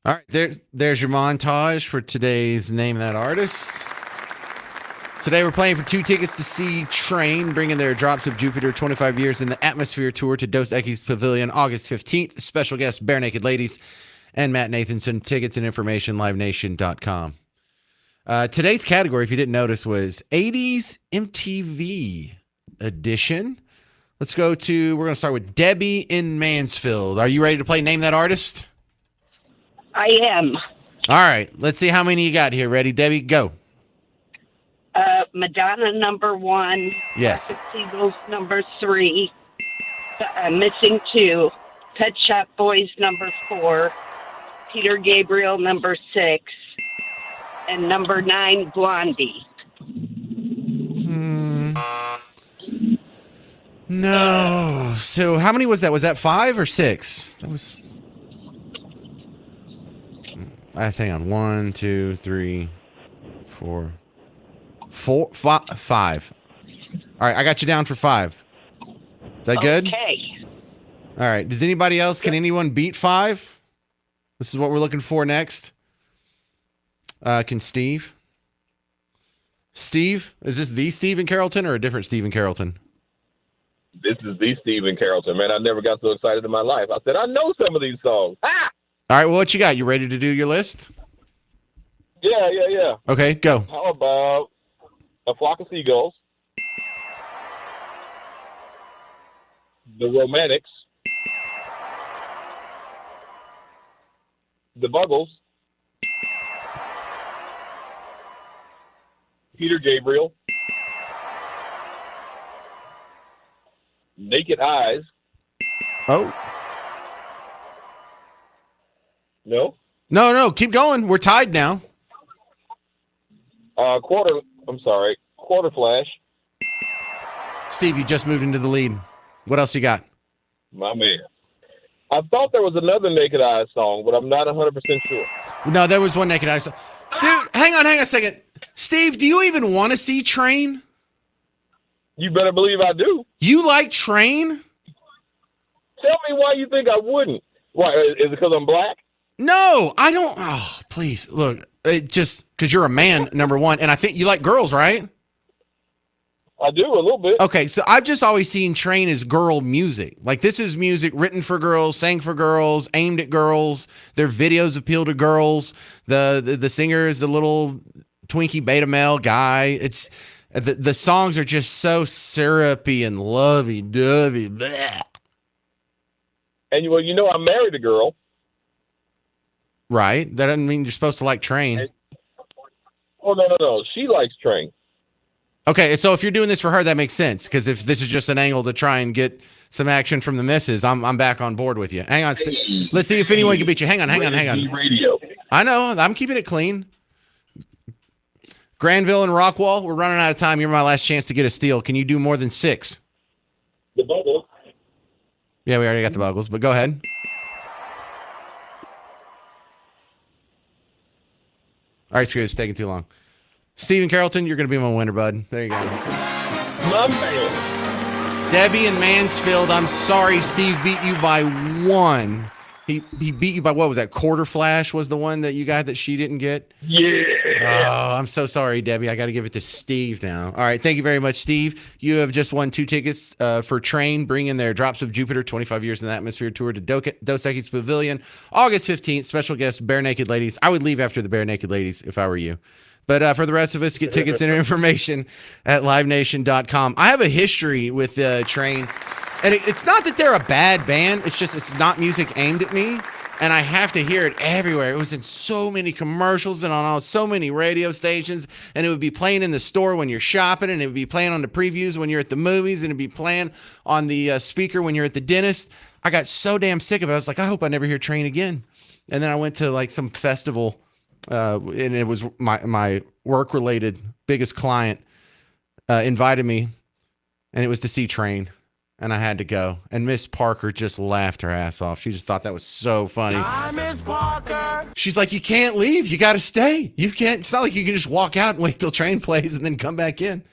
All right, there's your montage for today's Name That Artist. Today we're playing for 2 tickets to see Train bringing their Drops of Jupiter 25 Years in the Atmosphere Tour to Dos Equis Pavilion August 15th. Special guests Bare Naked Ladies and Matt Nathanson. Tickets and information, livenation.com. Today's category, if you didn't notice, was 80s MTV edition. We're going to start with Debbie in Mansfield. Are you ready to play Name That Artist? I am. All right, let's see how many you got here. Ready, Debbie? Go. Madonna number 1. Yes. Eagles number 3. Missing 2. Pet Shop Boys number 4. Peter Gabriel number 6. And number 9, Blondie. No. So how many was that? Was that 5 or 6? That was. Hang on. 1, 2, 3, 4, 5. All right, I got you down for 5. Is that good? Okay. All right. Does anybody else? Can anyone beat 5? This is what we're looking for next. Can Steve? Steve, is this the Steve in Carrollton or a different Steve in Carrollton? This is the Steve in Carrollton, man. I never got so excited in my life. I said, I know some of these songs. Ah! All right, well, what you got? You ready to do your list? Yeah. Okay, go. How about A Flock of Seagulls? The Romantics? The Buggles? Peter Gabriel? Naked Eyes? Oh. No? No, keep going. We're tied now. Quarter Flash. Steve, you just moved into the lead. What else you got? My man. I thought there was another Naked Eyes song, but I'm not 100% sure. No, there was one Naked Eyes song. Dude, hang on a second. Steve, do you even want to see Train? You better believe I do. You like Train? Tell me why you think I wouldn't. Why? Is it because I'm black? No, I don't. Oh, please. Look, it just because you're a man, number one. And I think you like girls, right? I do, a little bit. Okay, so I've just always seen Train as girl music. Like, this is music written for girls, sang for girls, aimed at girls. Their videos appeal to girls. The singer is a little Twinkie beta male guy. It's the songs are just so syrupy and lovey-dovey. Bleh. And well, you know, I married a girl. Right. That doesn't mean you're supposed to like Train. Oh, no. She likes Train. Okay, so if you're doing this for her, that makes sense. Because if this is just an angle to try and get some action from the missus, I'm back on board with you. Hang on, let's see if anyone can beat you. Hang on. Radio. I know, I'm keeping it clean. Granville and Rockwall, we're running out of time. You're my last chance to get a steal. Can you do more than 6? The bubble. Yeah, we already got the Buggles, but go ahead. All right, screw it. It's taking too long. Stephen Carrollton, you're going to be my winner, bud. There you go. My man. Debbie and Mansfield, I'm sorry Steve beat you by 1. He beat you by, what was that? Quarter Flash was the one that you got that she didn't get? Yeah. Oh, I'm so sorry, Debbie. I got to give it to Steve now. All right. Thank you very much, Steve. You have just won 2 tickets for Train, bringing their Drops of Jupiter 25 Years in the Atmosphere tour to Dos Equis Pavilion, August 15th. Special guest, Bare Naked Ladies. I would leave after the Bare Naked Ladies if I were you. But for the rest of us, get tickets and information at livenation.com. I have a history with Train. And it's not that they're a bad band. It's just it's not music aimed at me. And I have to hear it everywhere. It was in so many commercials and on so many radio stations. And it would be playing in the store when you're shopping. And it would be playing on the previews when you're at the movies. And it would be playing on the speaker when you're at the dentist. I got so damn sick of it. I was like, I hope I never hear Train again. And then I went to like some festival. And it was my work-related biggest client invited me. And it was to see Train. And I had to go. And Miss Parker just laughed her ass off. She just thought that was so funny. Hi, Miss Parker. She's like, you can't leave. You got to stay. You can't. It's not like you can just walk out and wait till Train plays and then come back in.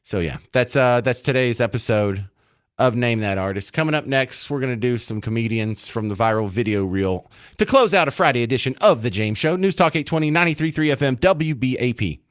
So yeah, that's today's episode of Name That Artist. Coming up next, we're going to do some comedians from the viral video reel to close out a Friday edition of The James Show. News Talk 820, 93.3 FM, WBAP.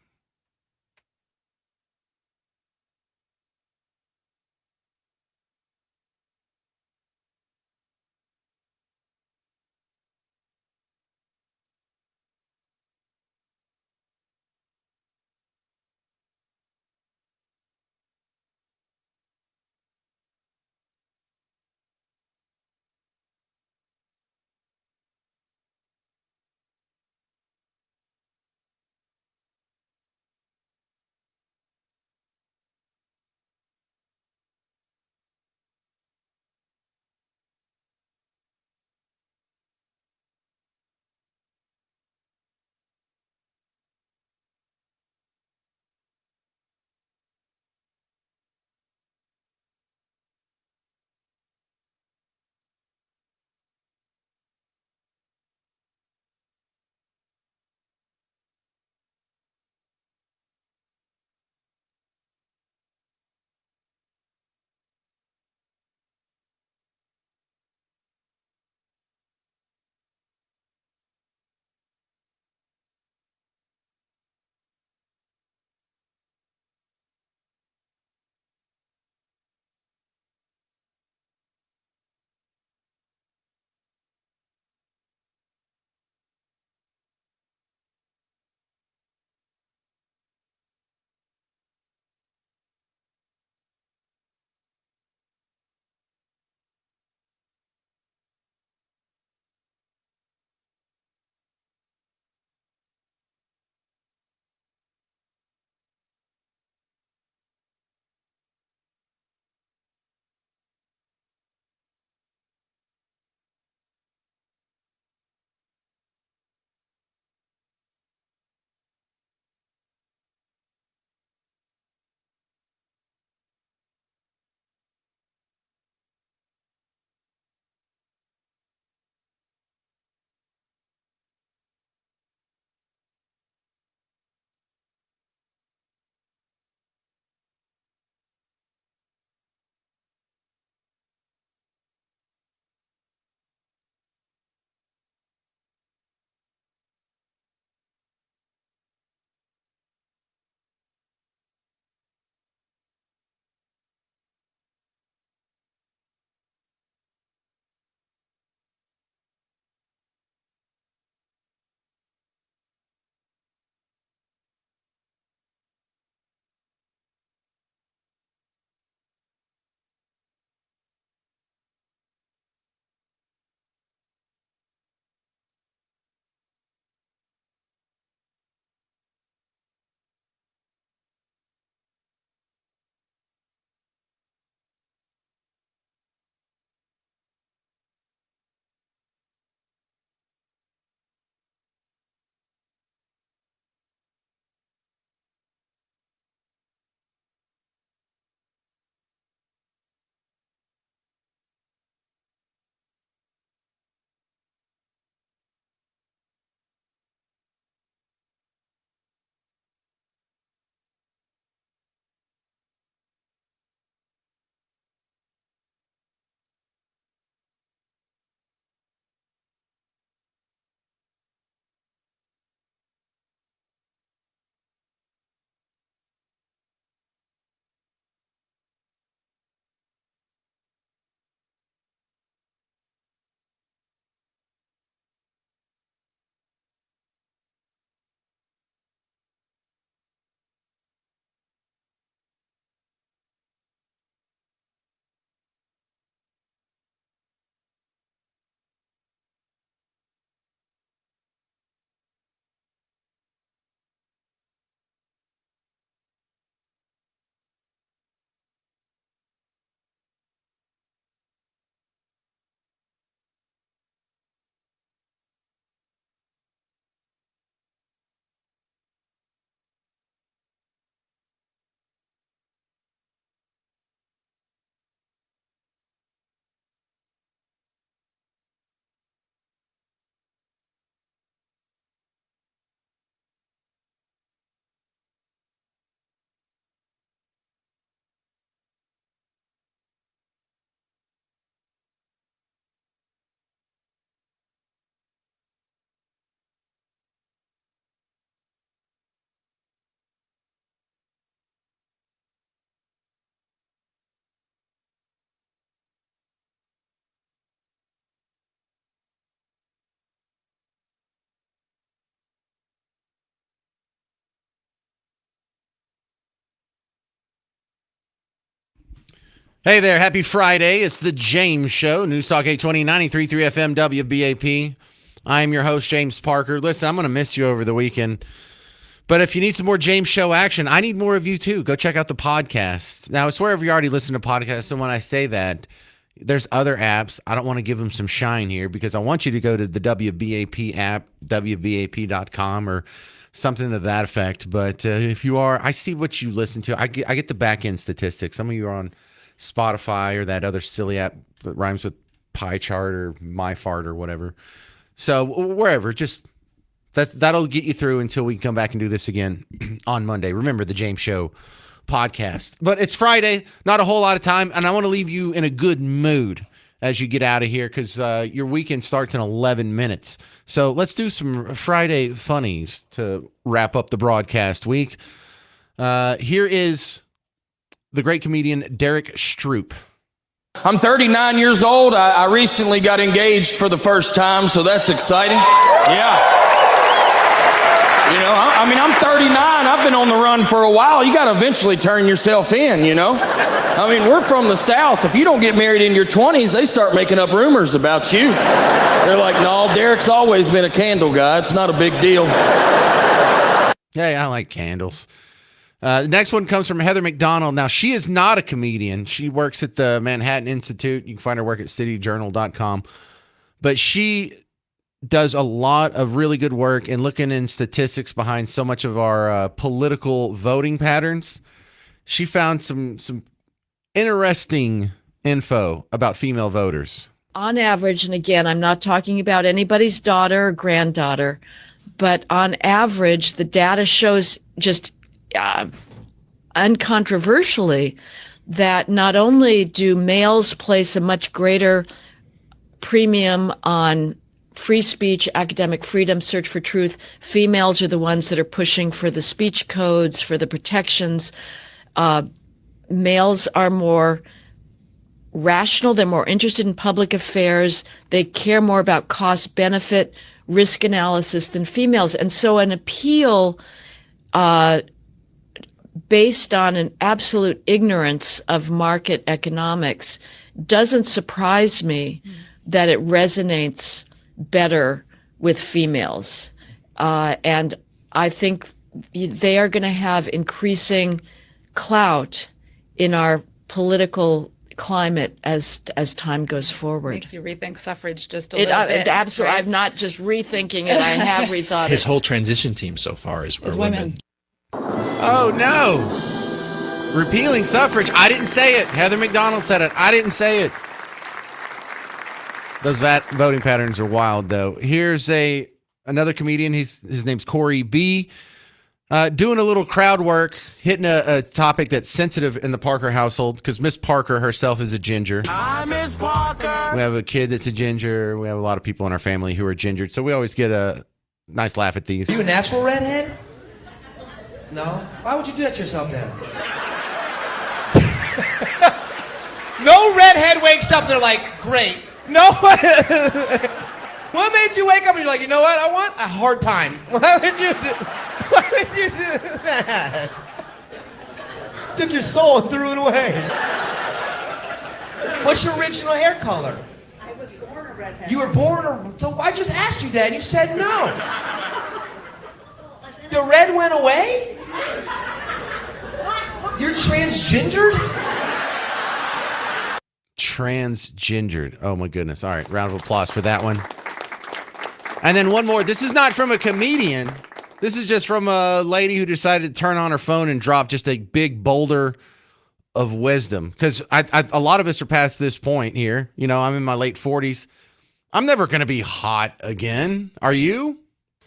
Hey there, happy Friday. It's the James Show, News Talk 820, 93.3 FM WBAP. I am your host, James Parker. Listen, I'm going to miss you over the weekend. But if you need some more James Show action, I need more of you too. Go check out the podcast. Now, I swear if you already listen to podcasts, and when I say that, there's other apps. I don't want to give them some shine here because I want you to go to the WBAP app, WBAP.com or something to that effect. But if you are, I see what you listen to. I get the back end statistics. Some of you are on Spotify or that other silly app that rhymes with pie chart or my fart or whatever. So wherever, just that'll get you through until we come back and do this again on Monday. Remember the James Show podcast. But it's Friday, not a whole lot of time, and I want to leave you in a good mood as you get out of here because your weekend starts in 11 minutes. So let's do some Friday funnies to wrap up the broadcast week. Here is the great comedian Derek Stroop. I'm 39 years old. I recently got engaged for the first time, so that's exciting. Yeah. You know, I mean, I'm 39. I've been on the run for a while. You got to eventually turn yourself in, you know? I mean, we're from the South. If you don't get married in your 20s, they start making up rumors about you. They're like, no, Derek's always been a candle guy. It's not a big deal. Hey, I like candles. Next one comes from Heather McDonald. Now, she is not a comedian. She works at the Manhattan Institute. You can find her work at cityjournal.com. But she does a lot of really good work in looking in statistics behind so much of our political voting patterns. She found some interesting info about female voters. On average, and again, I'm not talking about anybody's daughter or granddaughter, but on average, the data shows just uncontroversially that not only do males place a much greater premium on free speech, academic freedom, search for truth, females are the ones that are pushing for the speech codes, for the protections. Males are more rational, they're more interested in public affairs, they care more about cost benefit, risk analysis than females. And so an appeal based on an absolute ignorance of market economics doesn't surprise me that it resonates better with females. And I think they are going to have increasing clout in our political climate as time goes forward. Makes you rethink suffrage just a little bit. Absolutely. Right? I'm not just rethinking it. I have rethought His it. whole transition team so far is women. Oh, no. Repealing suffrage. I didn't say it. Heather McDonald said it. I didn't say it. Those voting patterns are wild, though. Here's another comedian. His name's Corey B. Doing a little crowd work, hitting a topic that's sensitive in the Parker household because Miss Parker herself is a ginger. Hi, Miss Parker. We have a kid that's a ginger. We have a lot of people in our family who are gingered, so we always get a nice laugh at these. Are you a natural redhead? No? Why would you do that to yourself then? No redhead wakes up, they're like, great. No. What made you wake up and you're like, you know what, I want a hard time. Why would you do that? Took your soul and threw it away. What's your original hair color? I was born a redhead. You were born, so I just asked you that and you said no. The red went away? You're transgendered? Transgendered. Oh my goodness. All right. Round of applause for that one. And then one more. This is not from a comedian. This is just from a lady who decided to turn on her phone and drop just a big boulder of wisdom. Because a lot of us are past this point here. You know, I'm in my late 40s. I'm never going to be hot again. Are you?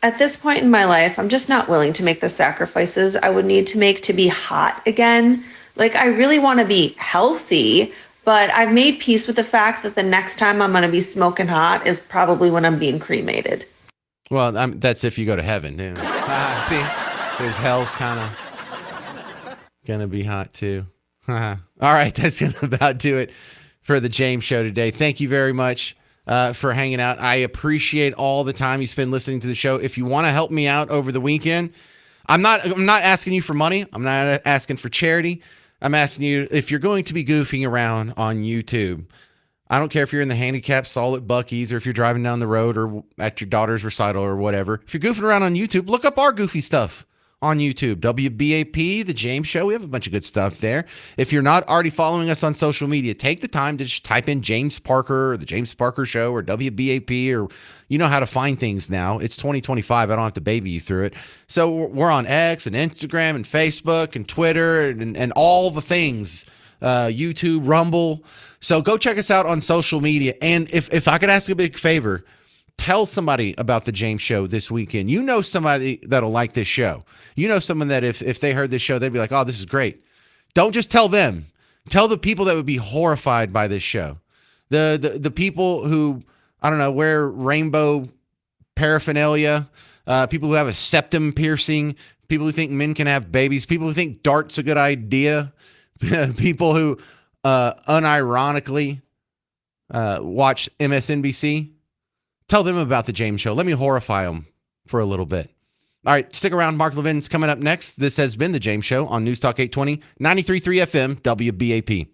At this point in my life, I'm just not willing to make the sacrifices I would need to make to be hot again. Like, I really want to be healthy, but I've made peace with the fact that the next time I'm going to be smoking hot is probably when I'm being cremated. Well, that's if you go to heaven. See, because hell's kind of going to be hot too. All right, that's going to about do it for the James Show today. Thank you very much for hanging out. I appreciate all the time you spend listening to the show. If you want to help me out over the weekend, I'm not asking you for money. I'm not asking for charity. I'm asking you, if you're going to be goofing around on YouTube, I don't care if you're in the handicap stall at Buc-ee's or if you're driving down the road or at your daughter's recital or whatever. If you're goofing around on YouTube, look up our goofy stuff on YouTube. WBAP, The James Show. We have a bunch of good stuff there. If you're not already following us on social media, take the time to just type in James Parker or The James Parker Show or WBAP, or you know how to find things now. It's 2025. I don't have to baby you through it. So we're on X and Instagram and Facebook and Twitter and all the things, YouTube, Rumble. So go check us out on social media. And if I could ask a big favor, tell somebody about the James Show this weekend. You know somebody that'll like this show. You know someone that if they heard this show, they'd be like, oh, this is great. Don't just tell them. Tell the people that would be horrified by this show. The people who, I don't know, wear rainbow paraphernalia, people who have a septum piercing, people who think men can have babies, people who think dart's a good idea, people who unironically watch MSNBC. Tell them about the James Show. Let me horrify them for a little bit. All right, stick around. Mark Levin's coming up next. This has been the James Show on News Talk 820, 93.3 FM, WBAP.